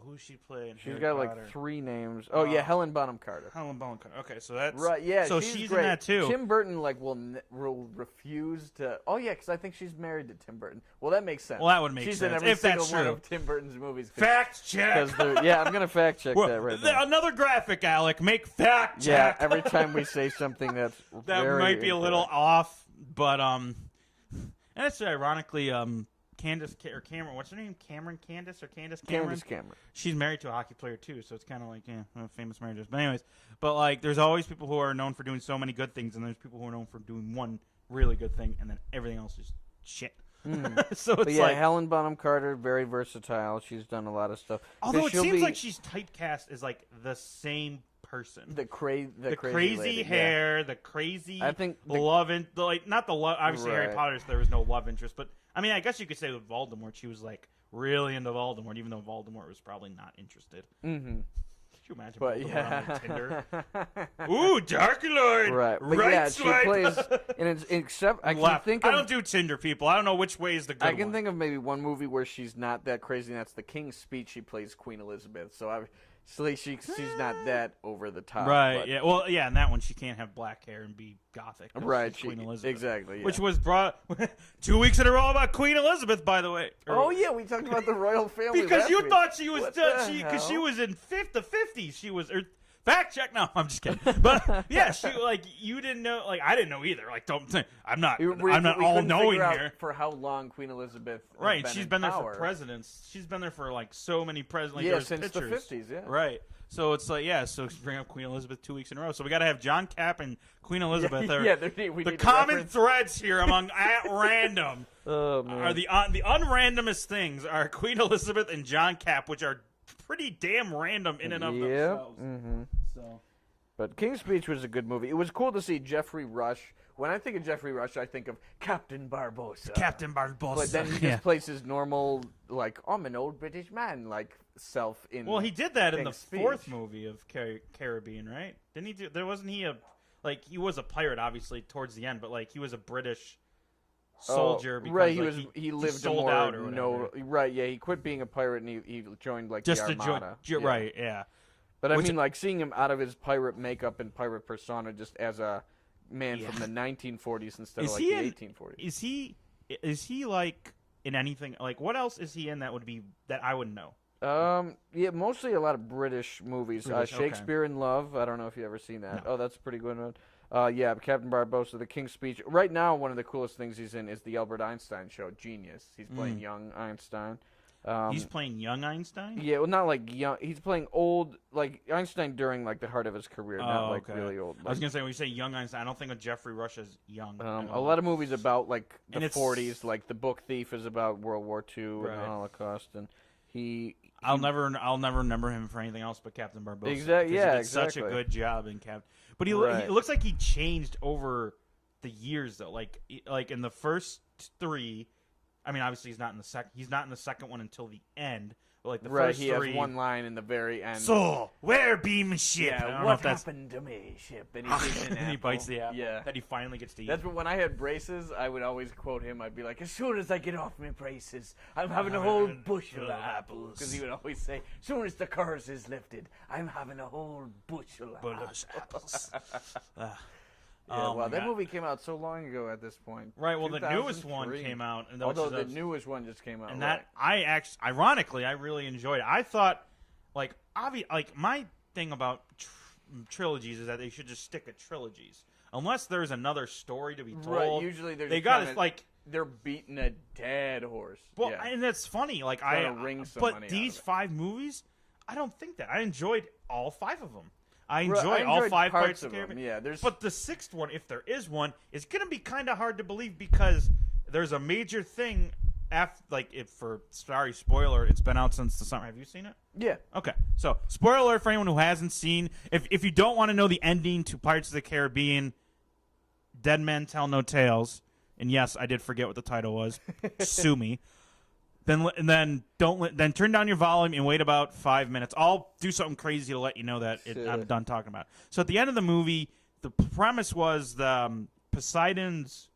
Who's she playing? She's got Potter? Like 3 names. Oh yeah, Helen Bonham Carter. Helen Bonham Carter. Okay, so that's right. Yeah, so she's in that too. Tim Burton like will refuse to. Oh yeah, because I think she's married to Tim Burton. Well, that makes sense. Well, that would make sense in every if single that's one true. of Tim Burton's movies. Fact check. Yeah, I'm gonna fact check that right now. Another graphic, Alec. Make fact check. Yeah, every time we say something that might be a little off, but and it's ironically Candace or Cameron. What's her name? Candace or Candace Cameron? Candace Cameron. She's married to a hockey player too, so it's kind of like famous marriages. But anyways, like there's always people who are known for doing so many good things, and there's people who are known for doing one really good thing, and then everything else is shit. So it's like Helen Bonham Carter, very versatile. She's done a lot of stuff. Although it seems like she's typecast as like the same person. The crazy lady, hair, the crazy. I think love and not the love. Obviously, right. Harry Potter's there was no love interest, but I mean, I guess you could say with Voldemort, she was like really into Voldemort, even though Voldemort was probably not interested. Mm-hmm. Could you imagine Voldemort on Tinder? Ooh, Dark Lord. Right. But yeah, swipe. she plays, and it's except I can think of. I don't do Tinder, people. I don't know which way is the good I can one. think of maybe one movie where she's not that crazy, and that's The King's Speech. She plays Queen Elizabeth, so obviously she's not that over the top. Right. But, yeah. Well, yeah. In that one, she can't have black hair and be gothic. Right. Queen Elizabeth. Exactly. Yeah. Which was brought 2 weeks in a row about Queen Elizabeth, by the way. Oh yeah, we talked about the royal family because you week. thought she was because she was in the 50s. She was. Fact check. No, I'm just kidding. But yeah, she you didn't know. Like I didn't know either. Like don't. I'm not all knowing here. For how long Queen Elizabeth? Right. She's been there for presidents. She's been there for like so many presidents. Like, since pictures. the 50s. Yeah. Right. So it's like so bring up Queen Elizabeth 2 weeks in a row. So we got to have John Capp and Queen Elizabeth. We the common threads here among at random are the unrandomest things are Queen Elizabeth and John Capp, which are pretty damn random in and of themselves. Mm-hmm. So, but King's Speech was a good movie. It was cool to see Jeffrey Rush. When I think of Jeffrey Rush, I think of Captain Barbossa. Captain Barbossa. But then he just plays his normal, like, I'm an old British man, like, self in. Well, he did that in the Speech. 4th movie of Caribbean, right? Didn't he do? There wasn't he he was a pirate, obviously, towards the end, but like he was a British soldier because right, he lived sold more out or whatever. Right, yeah, he quit being a pirate and he joined like just the to Armada. join, right, yeah. But I mean, like seeing him out of his pirate makeup and pirate persona, just as a man from the 1940s instead of like the 1840s. Is he like in anything? Like what else is he in that I wouldn't know? Yeah, mostly a lot of British movies. Shakespeare in Love. I don't know if you ever seen that. No. Oh, that's a pretty good one. Yeah, Captain Barbossa, The King's Speech. Right now, one of the coolest things he's in is the Albert Einstein show, Genius. He's playing young Einstein. He's playing young Einstein? Yeah, well, not like young. He's playing old, like Einstein during like the heart of his career, not like really old. Like, I was gonna say when you say young Einstein, I don't think of Jeffrey Rush as young. A lot of movies about like the 40s, like The Book Thief is about World War II and the Holocaust, and I'll never remember him for anything else but Captain Barbossa. Exactly. Yeah, he did exactly. Such a good job in Captain. But he looks like he changed over the years though. Like in the first 3. I mean, obviously he's not in the second. He's not in the second one until the end. But like the first 3, he has one line in the very end. So where be my ship? Yeah, what happened to me, ship? And he bites the apple. Yeah, that he finally gets to eat. That's when I had braces. I would always quote him. I'd be like, "As soon as I get off my braces, I'm having a whole bushel of apples." Because he would always say, "As soon as the curse is lifted, I'm having a whole bushel of apples." Yeah, well, that movie came out so long ago at this point. Right, well, the newest one came out. And although the newest one just came out. And that, ironically, I really enjoyed it. I thought, like my thing about trilogies is that they should just stick at trilogies. Unless there's another story to be told. Right, usually they're beating a dead horse. Well, and that's funny. Like, these 5 movies, I don't think that. I enjoyed all 5 of them. I enjoyed all 5 Pirates of the Caribbean. Yeah, but the 6th one, if there is one, is going to be kind of hard to believe because there's a major thing. Sorry, spoiler, it's been out since the summer. Have you seen it? Yeah. Okay, so spoiler alert for anyone who hasn't seen. If you don't want to know the ending to Pirates of the Caribbean, Dead Men Tell No Tales, and yes, I did forget what the title was. Sue me. Then turn down your volume and wait about 5 minutes. I'll do something crazy to let you know that I'm done talking about it. So at the end of the movie, the premise was the Poseidon's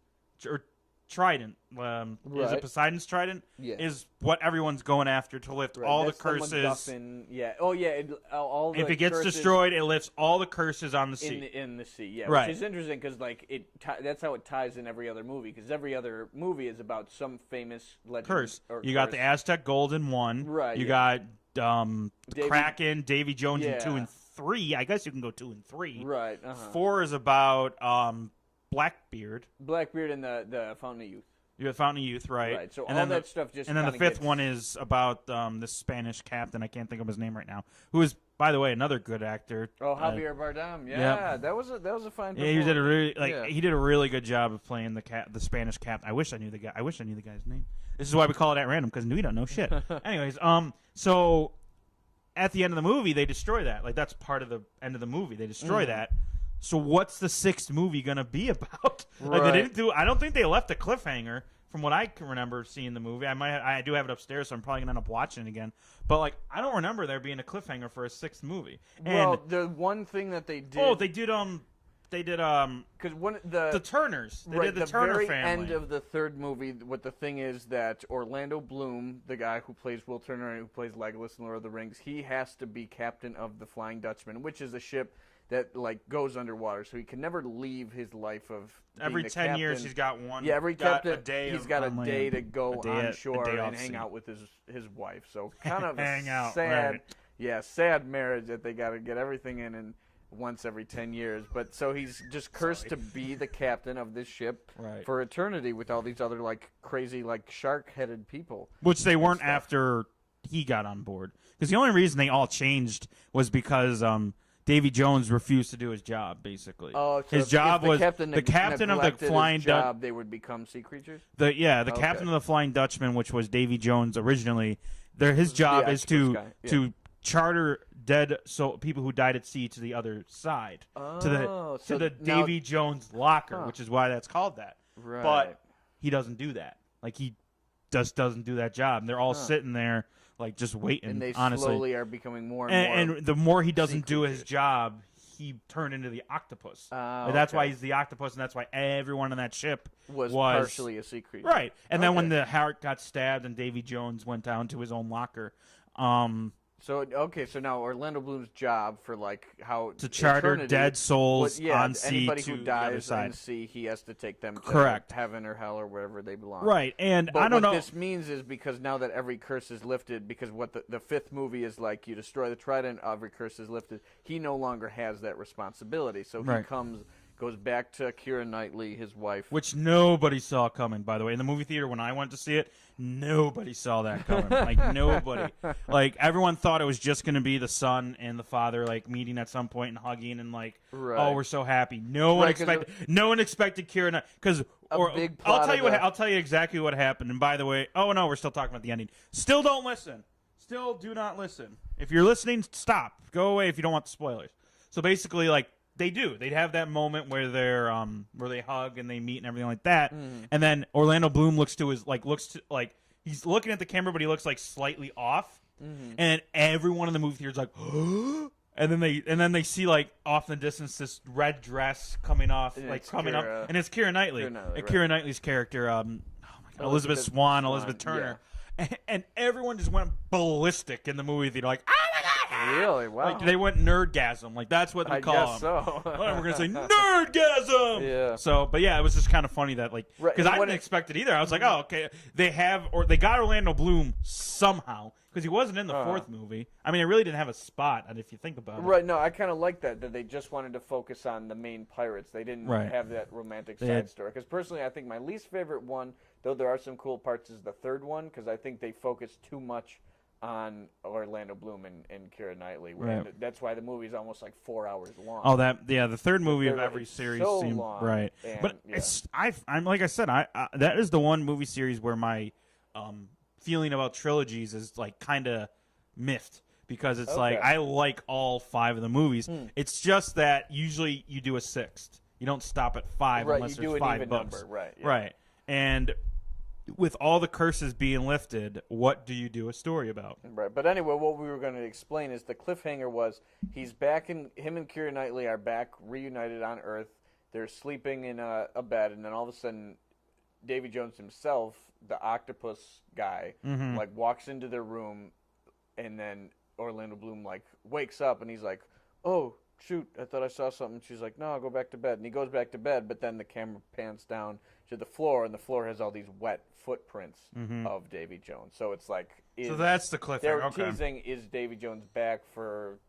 trident. Is it Poseidon's trident? Yeah. Is what everyone's going after to lift all the curses. Yeah. Oh yeah. All if it gets destroyed, it lifts all the curses on the sea. In the sea. Yeah. Right. Which is interesting because that's how it ties in every other movie because every other movie is about some famous legend. Curse. You got the Aztec Gold in 1. Right. You got Kraken, Davy Jones in 2 and 3. I guess you can go 2 and 3. Right. 4 is about Blackbeard. Blackbeard and the Fountain of Youth. You have Fountain of Youth, right? Right. So all that stuff just. And then the 5th one is about this Spanish captain. I can't think of his name right now. Who is, by the way, another good actor. Oh, Javier Bardem. Yeah, that was a fine. Yeah, he did a really good job of playing the Spanish captain. I wish I knew the guy. I wish I knew the guy's name. This is why we call it at random because we don't know shit. Anyways, so at the end of the movie, they destroy that. Like that's part of the end of the movie. They destroy that. So what's the 6th movie gonna be about? Like they didn't do. I don't think they left a cliffhanger. From what I can remember seeing the movie, I do have it upstairs, so I'm probably gonna end up watching it again. But like, I don't remember there being a cliffhanger for a 6th movie. And the one thing that they did. Oh, they did because the Turners. They did the Turner very family. End of the 3rd movie. What the thing is that Orlando Bloom, the guy who plays Will Turner and who plays Legolas in Lord of the Rings, he has to be captain of the Flying Dutchman, which is a ship that like goes underwater, so he can never leave his life of every 10 years he's got one. Yeah, every captain he's got a day to go on shore and hang out with his wife. So kind of hang out, sad, right. Yeah, sad marriage that they got to get everything in once every 10 years. But so he's just cursed to be the captain of this ship for eternity with all these other like crazy like shark-headed people, which they weren't after he got on board. Because the only reason they all changed was because Davy Jones refused to do his job, basically. Oh, so his job was the captain of the Flying Dutchman. They would become sea creatures? The captain of the Flying Dutchman, which was Davy Jones originally. His job is to charter dead people who died at sea to the other side, to the Davy Jones locker, which is why that's called that. Right. But he doesn't do that. Like he just doesn't do that job. And they're all sitting there. Like just waiting, and they honestly. slowly are becoming more and more. And the more he doesn't do his job, he turned into the octopus. That's why he's the octopus, and that's why everyone on that ship was partially a sea creature. Right. And then when the Hart got stabbed and Davy Jones went down to his own locker, So now Orlando Bloom's job for like how to charter dead souls on sea anybody to who dies the other on sea, he has to take them to heaven or hell or wherever they belong. Right, and but I don't know. What this means is because now that every curse is lifted, because what the 5th movie is like, you destroy the trident, every curse is lifted. He no longer has that responsibility, so he comes. goes back to Keira Knightley, his wife. Which nobody saw coming, by the way. In the movie theater when I went to see it, nobody saw that coming. Like, nobody. Like, everyone thought it was just going to be the son and the father, like, meeting at some point and hugging and, like, oh, we're so happy. No one expected Keira Knightley. Because I'll tell you exactly what happened. And by the way, oh, no, we're still talking about the ending. Still don't listen. Still do not listen. If you're listening, stop. Go away if you don't want the spoilers. So basically, like, they'd have that moment where they're where they hug and they meet and everything like that, and then Orlando Bloom looks he's looking at the camera, but he looks like slightly off, and everyone in the movie theater is like, and then they see like off in the distance this red dress coming off, and it's Keira Knightley, Keira Knightley's character, Elizabeth Swann, Elizabeth Turner. Yeah. And everyone just went ballistic in the movie theater, like, oh my god! Really? Wow. Like, they went nerdgasm. Like, that's what we call them. I guess so. We're gonna say nerdgasm. Yeah. So, but yeah, it was just kind of funny that, like, because I didn't expect it either. I was like, oh, okay, they got Orlando Bloom somehow because he wasn't in the fourth movie. I mean, it really didn't have a spot, and if you think about it, right? No, I kind of like that they just wanted to focus on the main pirates. They didn't have that romantic side story. Because personally, I think my least favorite one, though there are some cool parts, is the third one because I think they focus too much on Orlando Bloom and Keira Knightley. Right. That's why the movie's almost like 4 hours long. Oh, the third movie of every series so seemed long, right. But I'm like I said, that is the one movie series where my feeling about trilogies is like kind of miffed because it's like I like all 5 of the movies. It's just that usually you do a sixth. You don't stop at 5 unless there's 5 books. Number. Right. Yeah. Right. And with all the curses being lifted, what do you do a story about? Right. But anyway, what we were going to explain is the cliffhanger was he's back him and Keira Knightley are back reunited on Earth. They're sleeping in a bed, and then all of a sudden Davy Jones himself, the octopus guy, like walks into their room, and then Orlando Bloom like wakes up and he's like, "Oh, shoot, I thought I saw something." She's like, "No, I'll go back to bed." And he goes back to bed, but then the camera pans down to the floor, and the floor has all these wet footprints of Davy Jones. So it's like, so that's the cliffhanger. They're teasing, is Davy Jones back for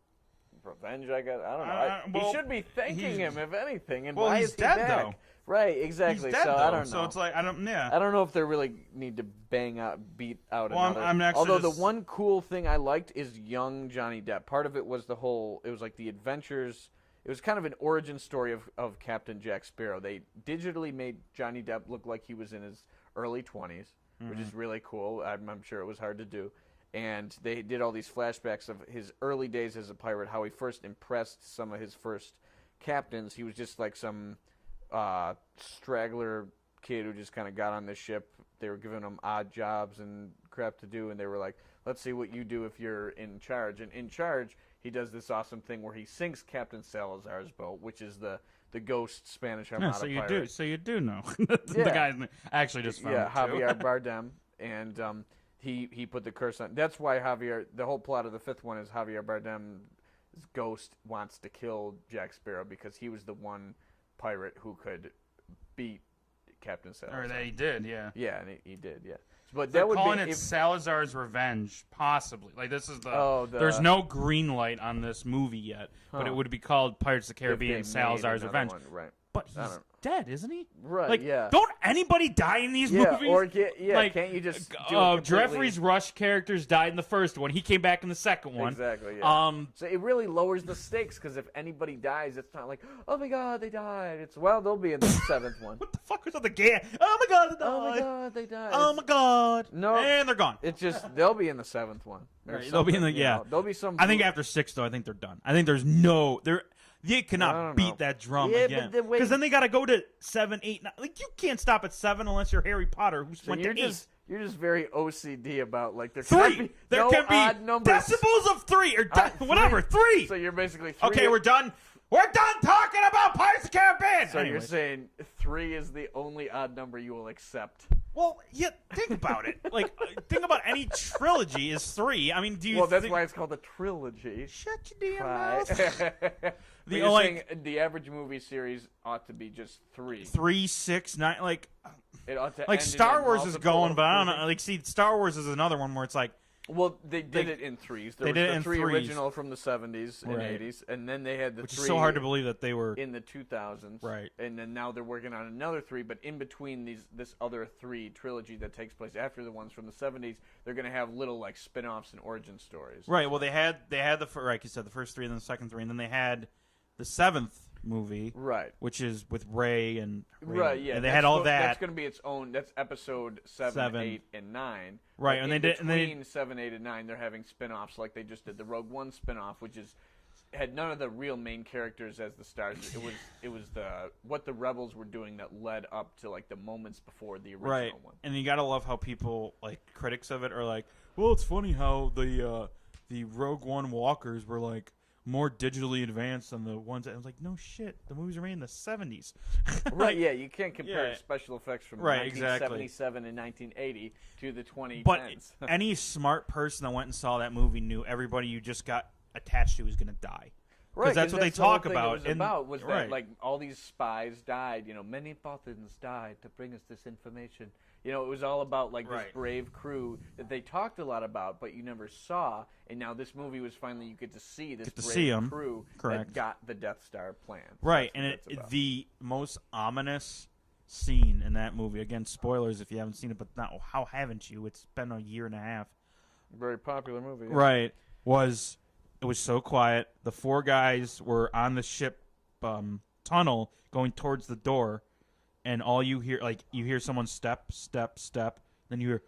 revenge, I guess? I don't know. He should be thanking him, if anything. And why is he dead, back? Though. Right, exactly. He's dead, so though. I don't know. So it's like, I don't know if they really need to beat out another. Although the one cool thing I liked is young Johnny Depp. Part of it was it was like the adventures. It was kind of an origin story of Captain Jack Sparrow. They digitally made Johnny Depp look like he was in his early 20s, which is really cool. I'm sure it was hard to do. And they did all these flashbacks of his early days as a pirate, how he first impressed some of his first captains. He was just like some straggler kid who just kind of got on this ship. They were giving him odd jobs and crap to do, and they were like, let's see what you do if you're in charge. And in charge, he does this awesome thing where he sinks Captain Salazar's boat, which is the ghost Spanish Armada pirate. So you do know. The guy actually just found it, Javier Bardem. And he put the curse on. That's why the whole plot of the fifth one is Javier Bardem's ghost wants to kill Jack Sparrow because he was the one pirate who could beat Captain Salazar. Or that he did, yeah. Yeah, and he did, yeah. But they're calling it Salazar's Revenge, possibly. Like, this is there's no green light on this movie yet, but it would be called Pirates of the Caribbean Salazar's Revenge. One, right. But he's dead, isn't he? Right, like, yeah. Don't anybody die in these movies? Like, can't you just do Jeffrey's Rush characters died in the first one. He came back in the second one. Exactly, yeah. So it really lowers the stakes, because if anybody dies, it's not like, oh my god, they died. It's, well, they'll be in the seventh one. What the fuck was that? The game? Oh my god, they died. Oh my god, they died. Oh my god. No. And they're gone. It's just, they'll be in the seventh one. Right, they'll be in the, there'll be some. I think after 6, though, I think they're done. I think there's you cannot beat that drum again. Because then they got to go to 7, 8, 9. Like, you can't stop at 7 unless you're Harry Potter, who went to 8. You're just very OCD about, like, there 3. There can be odd numbers. Decibels of 3 or whatever. 3. So you're basically 3. Okay, we're done. We're done talking about Pirates of the Caribbean. So you're saying 3 is the only odd number you will accept. Well, yeah, think about it. Like, think about any trilogy is 3. I mean, do you? Well, that's why it's called a trilogy. Shut your damn mouth. The average movie series ought to be just 3. 3, 6, 9. Like, it ought to like end Star Wars is going, but I don't know. movies. Like, see, Star Wars is another one where it's like Well, they did it in threes. There was the three original from the 70s and 80s, and then they had the which three. Which is so hard to believe that they were in the 2000s. Right. And then now they're working on another three, but in between this other three trilogy that takes place after the ones from the 70s, they're going to have little like spin-offs and origin stories. Right. Well, they had like you said, the first three and then the second three, and then they had the seventh movie, right, which is with Ray and right, yeah, and they had all that. That's going to be its own. That's episode 7, 8, and 9. Right, and between 7, 8, and 9, they're having spin-offs like they just did the Rogue One spin-off, which had none of the real main characters as the stars. It was what the Rebels were doing that led up to like the moments before the original one. And you gotta love how people like critics of it are like, well, it's funny how the Rogue One walkers were like more digitally advanced than the ones that I was like, no shit, the movies were made in the 70s. Right, yeah, you can't compare special effects from 1977 and 1980 to the 2010s. But any smart person that went and saw that movie knew everybody you just got attached to was going to die. Right, that's what they talk about. Was that like all these spies died, many Bothans died to bring us this information. It was all about like this brave crew that they talked a lot about, but you never saw. And now this movie was finally you get to see this brave crew that got the Death Star plan. Right, and the most ominous scene in that movie, again, spoilers if you haven't seen it, but not how haven't you? It's been a year and a half. Very popular movie. Yeah. Right, it was so quiet. The four guys were on the ship tunnel going towards the door. And all you hear, you hear someone step, then you hear,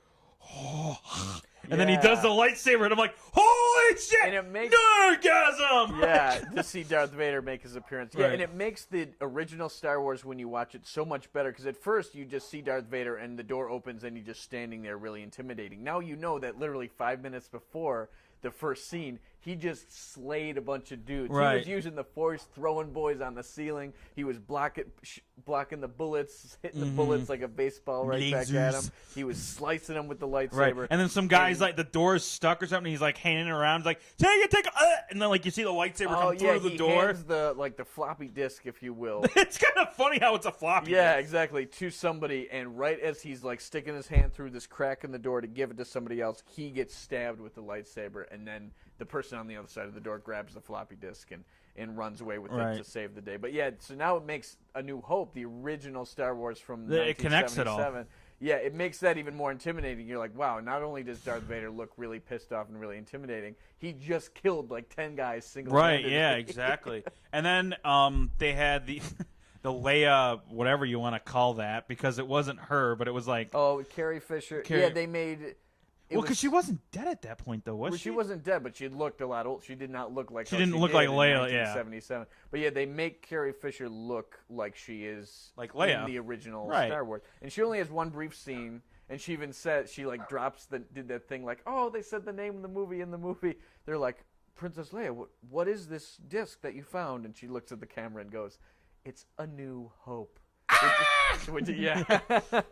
oh, and then he does the lightsaber, and I'm like, holy shit, and it makes nerdgasm! Yeah, to see Darth Vader make his appearance. Yeah, right. And it makes the original Star Wars, when you watch it, so much better, because at first you just see Darth Vader, and the door opens, and he's just standing there really intimidating. Now you know that literally 5 minutes before the first scene, he just slayed a bunch of dudes. Right. He was using the Force, throwing boys on the ceiling. He was blocking the bullets, hitting the bullets like a baseball back at him. He was slicing them with the lightsaber. Right. And then some guys, like, the door's stuck or something, he's, like, hanging around. He's like, take it, and then, like, you see the lightsaber come through the door. Hands the floppy disk, if you will. It's kind of funny how it's a floppy disk. Yeah, exactly, to somebody, and right as he's, like, sticking his hand through this crack in the door to give it to somebody else, he gets stabbed with the lightsaber, and then the person on the other side of the door grabs the floppy disk and runs away with it to save the day. But yeah, so now it makes A New Hope, the original Star Wars from 1977. It connects it all. Yeah, it makes that even more intimidating. You're like, wow, not only does Darth Vader look really pissed off and really intimidating, he just killed like 10 guys single-handedly. Right, yeah, exactly. And then they had the Leia, whatever you want to call that, because it wasn't her, but it was like... Oh, Carrie Fisher. Yeah, they made... because she wasn't dead at that point, though, was she? She wasn't dead, but she looked a lot old. She did not look like she didn't look like Leia, in 1977. But yeah, they make Carrie Fisher look like she is like Leia in the original Star Wars, and she only has one brief scene. And she even said she like did that thing like, oh, they said the name of the movie in the movie. They're like, Princess Leia, what is this disc that you found? And she looks at the camera and goes, it's A New Hope. Yeah.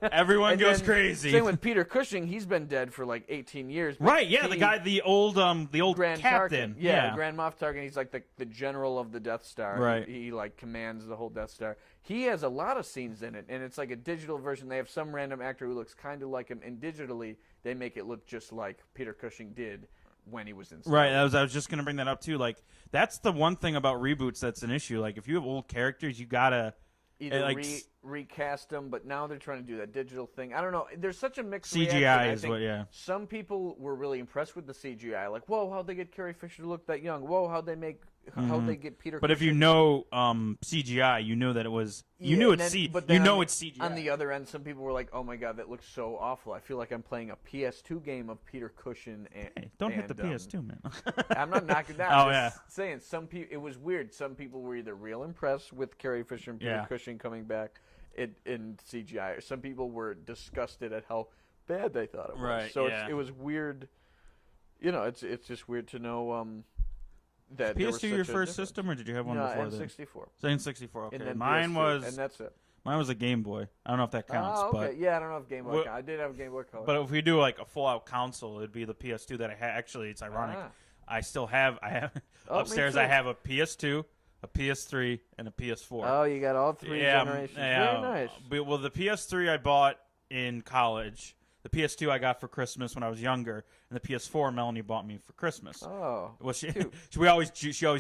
Everyone goes crazy. Same with Peter Cushing. He's been dead for like 18 years. Right, yeah, the old Grand captain. Tarkin. Yeah, Grand Moff Tarkin. He's like the general of the Death Star. Right. He like commands the whole Death Star. He has a lot of scenes in it, and it's like a digital version. They have some random actor who looks kind of like him, and digitally they make it look just like Peter Cushing did when he was in Star Wars. Right, I was just going to bring that up too. Like, that's the one thing about reboots that's an issue. Like, if you have old characters, you got to... Either recast them, but now they're trying to do that digital thing. I don't know. There's such a mixed CGI is what, Some people were really impressed with the CGI. Like, whoa, how'd they get Carrie Fisher to look that young? Whoa, how'd they get Peter But Cushing? If you know CGI, you know that it was... You knew it's CGI. On the other end, some people were like, oh my God, that looks so awful. I feel like I'm playing a PS2 game of Peter Cushing and... Hey, don't hit the PS2, man. I'm not knocking that. I'm just saying, it was weird. Some people were either real impressed with Carrie Fisher and Peter Cushing coming back in CGI, or some people were disgusted at how bad they thought it was. Right, so it was weird. It's just weird to know... that PS2 your first system, or did you have one before that? N64. So N64, okay. Mine was, and that's it. Mine was a Game Boy. I don't know if that counts. Oh, okay. But yeah, I don't know if Game Boy. I did have a Game Boy Color. But if we do like a full-out console, it'd be the PS2 that I had. Actually, it's ironic. I still have. I have upstairs. I have a PS2, a PS3, and a PS4. Oh, you got all three generations. Yeah, very nice. Well, the PS3 I bought in college. The PS2 I got for Christmas when I was younger, and the PS4 Melanie bought me for Christmas. Oh, well, she always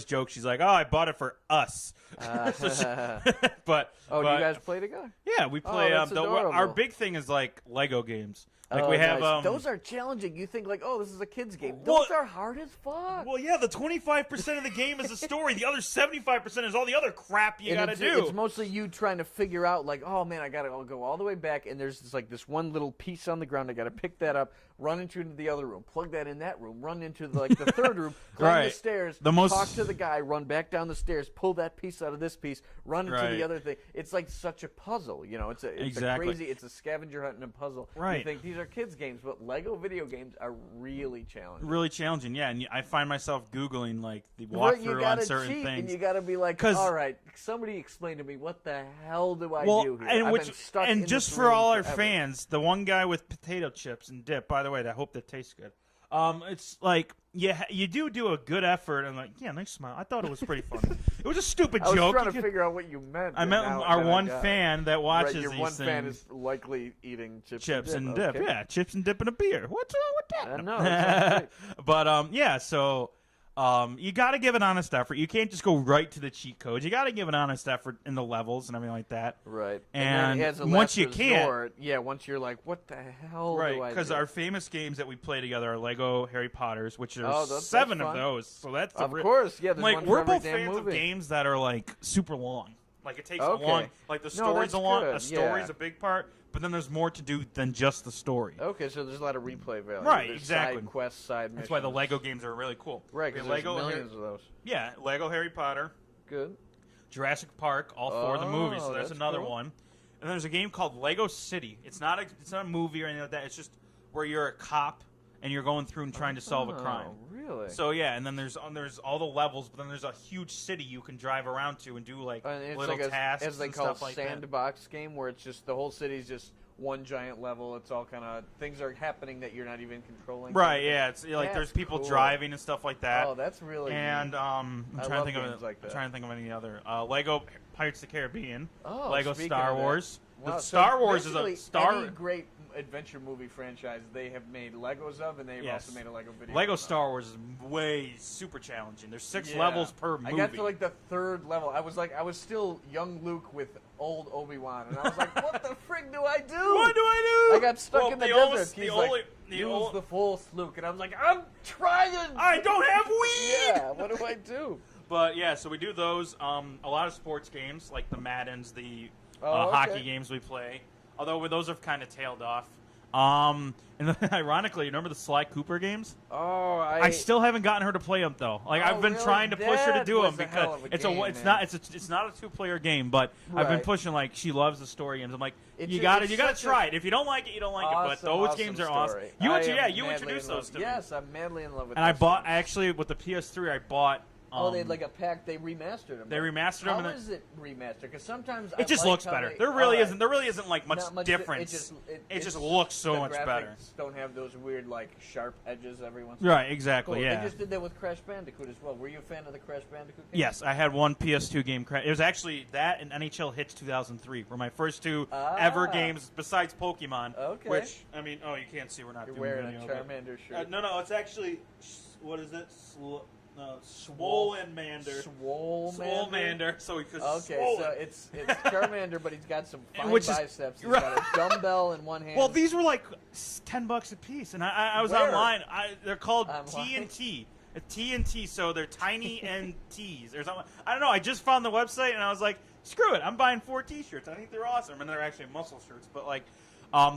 jokes. She's like, "Oh, I bought it for us." But do you guys play together? Yeah, we play. Our big thing is like Lego games. Like we have those are challenging. You think like, oh, this is a kid's game. Those are hard as fuck. Well, yeah, the 25% of the game is the story. The other 75% is all the other crap you gotta do. It's mostly you trying to figure out like, oh man, I gotta go all the way back, and there's this one little piece on the ground. I gotta pick that up, run into the other room, plug that in that room, run into the third room, climb the stairs, talk to the guy, run back down the stairs, pull that piece out of this piece, run into the other thing. It's like such a puzzle, you know. It's a crazy. It's a scavenger hunt and a puzzle. Right. You think these are kids' games, but Lego video games are really challenging. Really challenging, yeah. And I find myself Googling like the walkthrough on certain things. And you got to be like, all right, somebody explain to me what the hell do I do here? I've been stuck in just this for room all forever. our fans, the one guy with potato chips and dip. By the way, I hope that tastes good. It's like you do a good effort, and like, yeah, nice smile. I thought it was pretty funny. It was a stupid joke. I was trying to figure out what you meant. I meant our one fan that watches your these one things. fan is likely eating chips and dip. Okay. Yeah, chips and dip in a beer. What's wrong with that? No, but yeah, so you got to give an honest effort. You can't just go right to the cheat codes. You got to give an honest effort in the levels and everything like that. Right. And as a once you can't, once you're like, what the hell? Right. do I Because do? our famous games that we play together are Lego Harry Potters, which are that's 7 fun. of those. So that's of course, yeah. like one we're for every both damn fans movie. of games that are like super long. Like it takes a Okay. long. Like the story's a long. good. A story's a big part, but then there's more to do than just the story. Okay, so there's a lot of replay value. Right, There's exactly. Side quests, side missions. That's why the Lego games are really cool. Right, because there's millions of those. Yeah, Lego Harry Potter. Good. Jurassic Park, all 4 of the movies. So there's that's another cool. one. And there's a game called Lego City. It's not a movie or anything like that. It's just where you're a cop and you're going through and trying to solve a crime. Really? So yeah, and then there's all the levels, but then there's a huge city you can drive around to and do like it's little like tasks as they and call stuff like that. sandbox game, where it's just the whole city's just one giant level. It's all kind of things are happening that you're not even controlling. Right? Yeah, it's like there's people cool. driving and stuff like that. Oh, that's really and neat. I'm trying to think of like that. I'm trying to think of any other Lego Pirates of the Caribbean, Oh, Lego speaking Star of that. Wars. Wow, The so Star Wars is a basically Star. Any great adventure movie franchise they have made Legos of, and they've also made a Lego video. Lego game Star Wars is way super challenging. There's 6 Yeah. levels per movie. I got to like the 3rd level. I was still young Luke with old Obi-Wan, and I was like, what the frig do I do? What do I do? I got stuck in the desert. He's like, use the Force, Luke, and I'm like, I'm trying. I don't have weed. Yeah, what do I do? But yeah, so we do those. A lot of sports games like the Maddens, the okay. hockey games we play. Although those have kind of tailed off. And then, ironically, remember the Sly Cooper games? Oh, I still haven't gotten her to play them though. Like I've been really? trying to push her to That do was them a hell because of a it's game, it's man. not a 2-player game. But I've been Right. pushing like she loves the story games. I'm like, It's you got it's to such try it. If you don't like it, you don't like it. But those awesome games are story. awesome. You introduced those to me. Yes, I'm madly in love with. And I those bought games. actually with the PS3. I bought. they had like a pack. They remastered them. They remastered them. How and is it remastered? Because sometimes it just looks better. There really isn't like much difference. It just looks so much better. Don't have those weird like sharp edges every once. Right, exactly. Cool. Yeah. They just did that with Crash Bandicoot as well. Were you a fan of the Crash Bandicoot game? Yes, I had one PS2 game. It was actually that and NHL Hits 2003 were my first 2 ever games besides Pokemon. Okay. Which I mean, you can't see we're not You're doing wearing video, a but- Charmander shirt. No, it's actually what is it? Swolemander. Swolemander. So he could. Okay, swollen. so it's Charmander, but he's got some fine which is- biceps. He's got a dumbbell in one hand. Well, these were like $10 a piece, and I was Where? online. They're called Online? TNT. TNT, so they're tiny and T's or something. I don't know. I just found the website, and I was like, screw it. I'm buying 4 T-shirts. I think they're awesome, and they're actually muscle shirts. But like,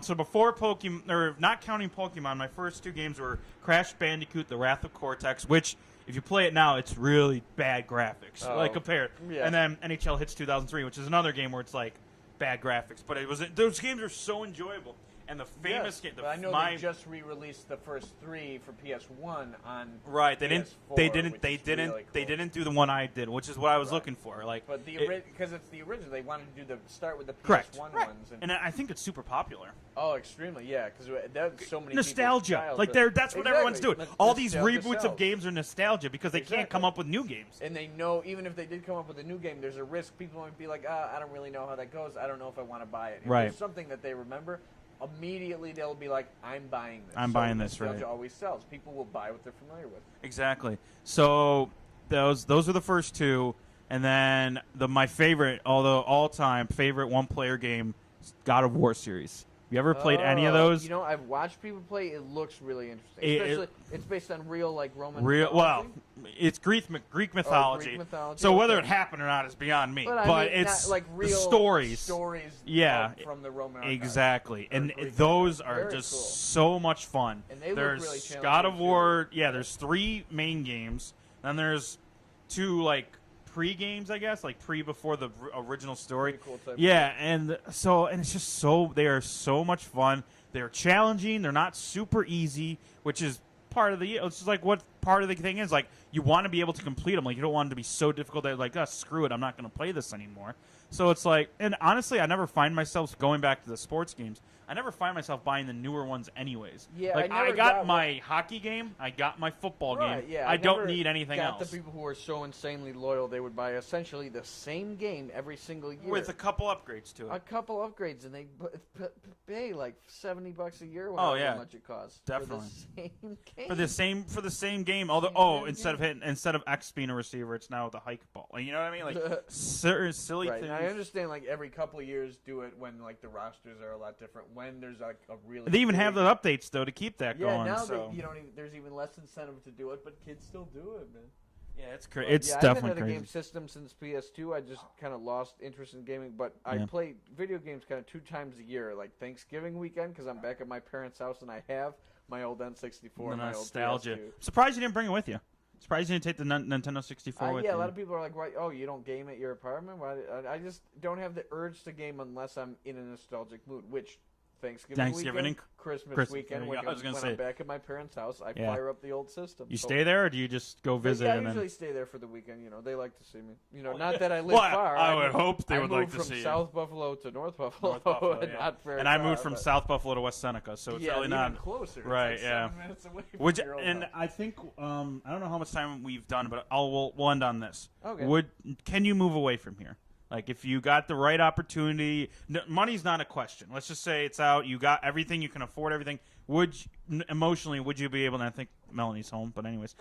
so before Pokemon, or not counting Pokemon, my first 2 games were Crash Bandicoot: The Wrath of Cortex, which if you play it now, it's really bad graphics, like compared. Yeah. And then NHL Hits 2003, which is another game where it's like bad graphics, but those games are so enjoyable. And the famous game, I know they just re-released the first 3 for PS1 on. Right, they PS4, didn't really cool. do the one I did, which is what I was looking for. Like, But because it's the original, they wanted to do start with the PS1 correct. ones. And I think it's super popular. Oh, extremely, yeah, because that's so many Nostalgia, people's like childhood. that's what everyone's doing. All these Nostalgia reboots of sells. games are nostalgia because they can't come up with new games. And they know even if they did come up with a new game, there's a risk people might be like, I don't really know how that goes. I don't know if I want to buy it. If Right. there's something that they remember, immediately they'll be like, I'm buying this. I'm buying this, right? Nostalgia always sells. People will buy what they're familiar with. Exactly. So those are the first two, and then my favorite, although all-time favorite one-player game, God of War series. You ever played any of those? I've watched people play. It looks really interesting. Especially, it's based on real, Roman mythology. Well, it's Greek mythology. Greek mythology. So whether it happened or not is beyond me. But it's not, real the stories. From the Roman archives. Exactly. And those are just so much fun. And they there's look really challenging. God of War. Yeah, there's 3 main games. Then there's 2, pre-games, I guess, before the original story. Cool and it's just they are so much fun. They're challenging. They're not super easy, which is part of it's just what part of the thing is. You want to be able to complete them. You don't want it to be so difficult that screw it, I'm not going to play this anymore. So it's and honestly, I never find myself going back to the sports games. I never find myself buying the newer ones anyways. Yeah, I got my hockey game. I got my football game. Yeah, I don't need anything else. The people who are so insanely loyal, they would buy essentially the same game every single year. With a couple upgrades to it. A couple upgrades, and they pay $70 a year. Oh, yeah. How much it costs. Definitely. For the same game. For the same game. Although, instead of X being a receiver, it's now the hike ball. You know what I mean? Certain silly things. And I understand every couple of years do it when the rosters are a lot different. When there's a really they even have the updates though to keep that going. Yeah, now so. there's even less incentive to do it, but kids still do it, man. Yeah, it's crazy. It's definitely I haven't had crazy. a game system since PS2. I just kind of lost interest in gaming, but I play video games kind of 2 times a year, Thanksgiving weekend because I'm back at my parents' house and I have my old N64 and my nostalgia. old PS2. Surprised you didn't bring it with you. Surprised you didn't take the Nintendo 64 with you. Yeah, a lot of people are like, "Why? Oh, you don't game at your apartment?" Why? I just don't have the urge to game unless I'm in a nostalgic mood, which Thanksgiving weekend, Christmas weekend, when I'm back at my parents' house, I fire up the old system. You stay there, or do you just go visit? I usually stay there for the weekend. They like to see me. Not that I live far. I would hope they would like to see you. I moved from South Buffalo to North Buffalo, not very and I moved from South Buffalo to West Seneca, so it's really not even closer. Right? It's 7 minutes away from your old and house. I think I don't know how much time we've done, but we'll end on this. Okay. Can you move away from here? If you got the right opportunity, money's not a question. Let's just say it's out. You got everything. You can afford everything. Emotionally, would you be able to, I think Melanie's home, but anyways.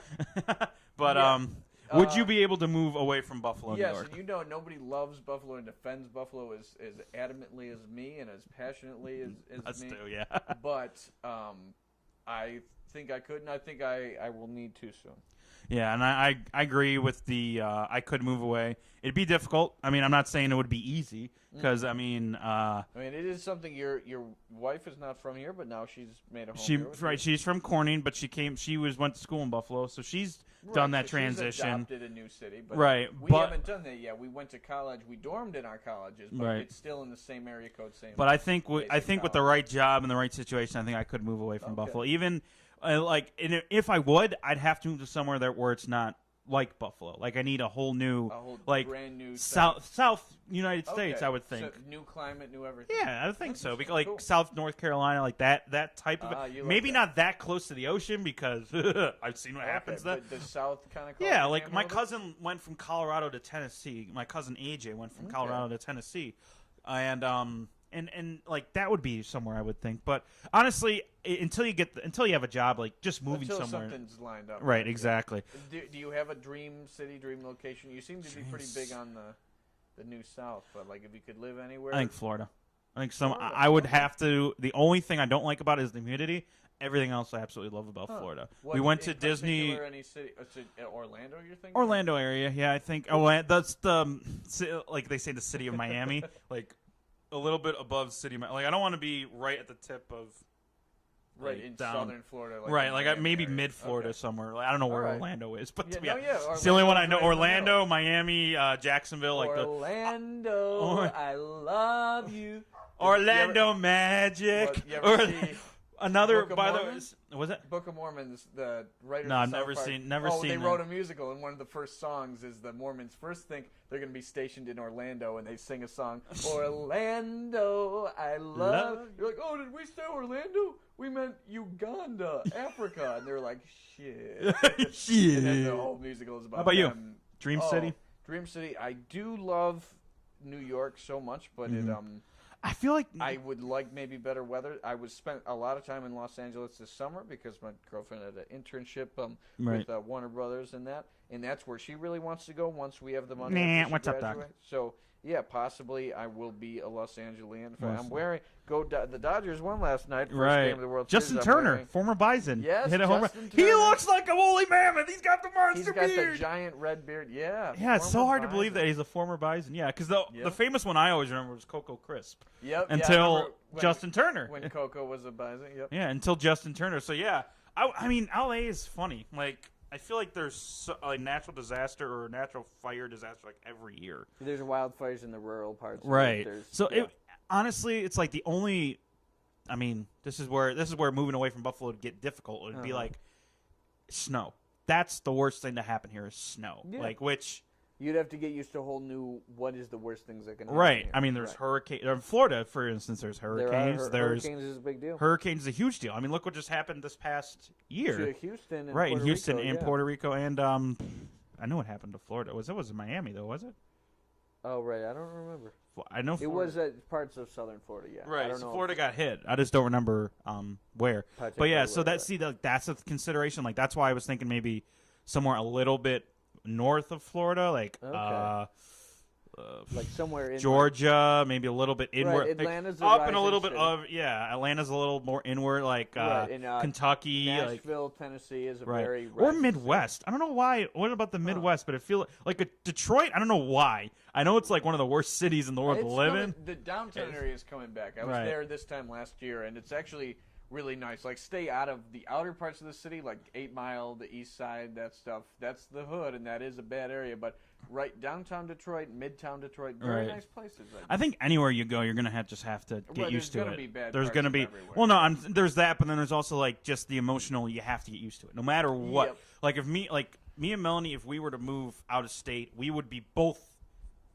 Would you be able to move away from Buffalo, New York? Yes, and nobody loves Buffalo and defends Buffalo as adamantly as me and as passionately as me. Still, yeah. But I think I could, and I think I will need to soon. Yeah, and I agree with the I could move away. It'd be difficult. I mean, I'm not saying it would be easy because it is something your wife is not from here, but now she's made a home here. She's from Corning, but she went to school in Buffalo, so she's done that transition. She's adopted a new city, but we haven't done that yet. We went to college. We dormed in our colleges, but it's still in the same area code, same. But I think with the right job and the right situation, I think I could move away from Buffalo. Even if I would, I'd have to move to somewhere where it's not like Buffalo. I need a whole brand new South United States. I would think. So new climate, new everything. Yeah, I think so. Because cool. South North Carolina, that type of maybe not that close to the ocean because I've seen what happens there. The South kind of. Yeah, my cousin went from Colorado to Tennessee. My cousin AJ went from Colorado to Tennessee, and that would be somewhere I would think. But honestly, until you have a job, just moving somewhere. Something's lined up. Right, exactly. Do you have a dream city, dream location? You seem to be pretty big on the New South, but if you could live anywhere, I think Florida. I think I would have to. The only thing I don't like about it is the humidity. Everything else I absolutely love about Florida. We went to Disney. Any city? Orlando, you're thinking? Orlando area, yeah. I think. Oh, that's the they say the city of Miami, a little bit above city. I don't want to be right at the tip of. Right in southern Florida. Maybe mid Florida somewhere. I don't know where Orlando is, but it's the only one I know. Orlando, Miami, Jacksonville, Orlando, I love you. Orlando Magic. Another, by the way, was it Book of Mormon? The writers. No, I've never seen. They wrote a musical, and one of the first songs is the Mormons first think they're going to be stationed in Orlando, and they sing a song. Orlando, I love. You're like, oh, did we say Orlando? We meant Uganda, Africa, and they're like, shit. Shit. And then the whole musical is about. How about them. you? Dream City. Dream City. I do love New York so much, but I feel like I would like maybe better weather. I would spend a lot of time in Los Angeles this summer because my girlfriend had an internship with Warner Brothers and that's where she really wants to go once we have the money. What's up, Doc? So yeah, possibly I will be a Los Angelian. I'm wearing the Dodgers won last night. First game of the World Justin Series. Turner, former Bison. Yes, hit a home run. Turner. He looks like a woolly mammoth. He's got the monster beard. He's got the giant red beard. Yeah. Yeah, it's so hard to believe that he's a former Bison. Yeah, because the famous one I always remember was Coco Crisp. Yep. Until Justin Turner. When Coco was a Bison. Yep. Yeah, until Justin Turner. So yeah, I mean, LA is funny. Like, I feel like there's a natural disaster or a natural fire disaster like every year. There's wildfires in the rural parts. Right. So honestly, it's like the only. I mean, this is where moving away from Buffalo would get difficult. It would be like snow. That's the worst thing to happen here is snow. Yeah. Like which. You'd have to get used to a whole new what is the worst things that can happen. Right. Here. I mean, there's hurricanes. In Florida, for instance, there's hurricanes. Hurricanes is a big deal. Hurricanes is a huge deal. I mean, look what just happened this past year. To Houston and right, Puerto in Houston Rico, and Puerto Rico. And I know what happened to Florida. It was in Miami, though, was it? Oh, right. I don't remember. I know it was parts of southern Florida, yeah. Right, so Florida got hit. I just don't remember where. But yeah, so that's a consideration. Like, that's why I was thinking maybe somewhere a little bit north of Florida, like like somewhere in Georgia, maybe a little bit inward. Right, Atlanta's up and a little bit of Atlanta's a little more inward, like Kentucky, Nashville, like, Tennessee is a very or Midwest. I don't know why. What about the Midwest? But it feels like Detroit. I don't know why. I know it's like one of the worst cities in the world to live in. The downtown area is coming back. I was there this time last year, and it's actually really nice. Like, stay out of the outer parts of the city, like 8 Mile, the east side, that stuff. That's the hood, and that is a bad area. But right downtown Detroit, midtown Detroit, very nice places. I think anywhere you go, you're gonna have to get used to it. There's gonna be well, no, there's that, but then there's also like just the emotional. You have to get used to it, no matter what. Yep. Like me and Melanie, if we were to move out of state, we would be both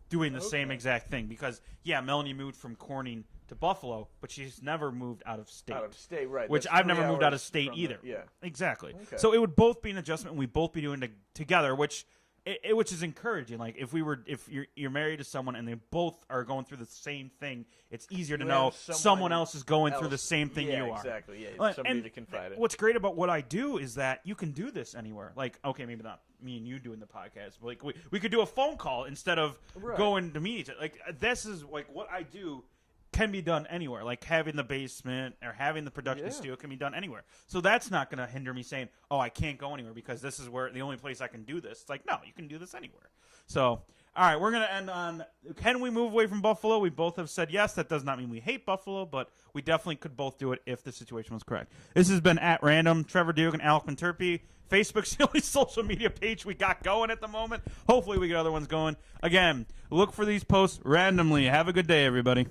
doing the same exact thing because Melanie moved from Corning to Buffalo, but she's never moved out of state. Out of state, right. Which I've never moved out of state either. Exactly. Okay. So it would both be an adjustment, and we'd both be doing it together, which is encouraging. Like if you're married to someone and they both are going through the same thing, it's easier to know someone else is going through the same thing you are. Exactly. Yeah, somebody to confide in. What's great about what I do is that you can do this anywhere. Like, okay, maybe not me and you doing the podcast, but like we could do a phone call instead of going to meet each other. Like this is like what I do. Can be done anywhere. Like having the basement or having the production studio can be done anywhere. So that's not going to hinder me saying, "Oh, I can't go anywhere because this is where the only place I can do this." It's like, no, you can do this anywhere. So, all right, we're going to end on: can we move away from Buffalo? We both have said yes. That does not mean we hate Buffalo, but we definitely could both do it if the situation was correct. This has been at Random. Trevor Duke and Alec Manturpi. Facebook's the only social media page we got going at the moment. Hopefully, we get other ones going. Again, look for these posts randomly. Have a good day, everybody.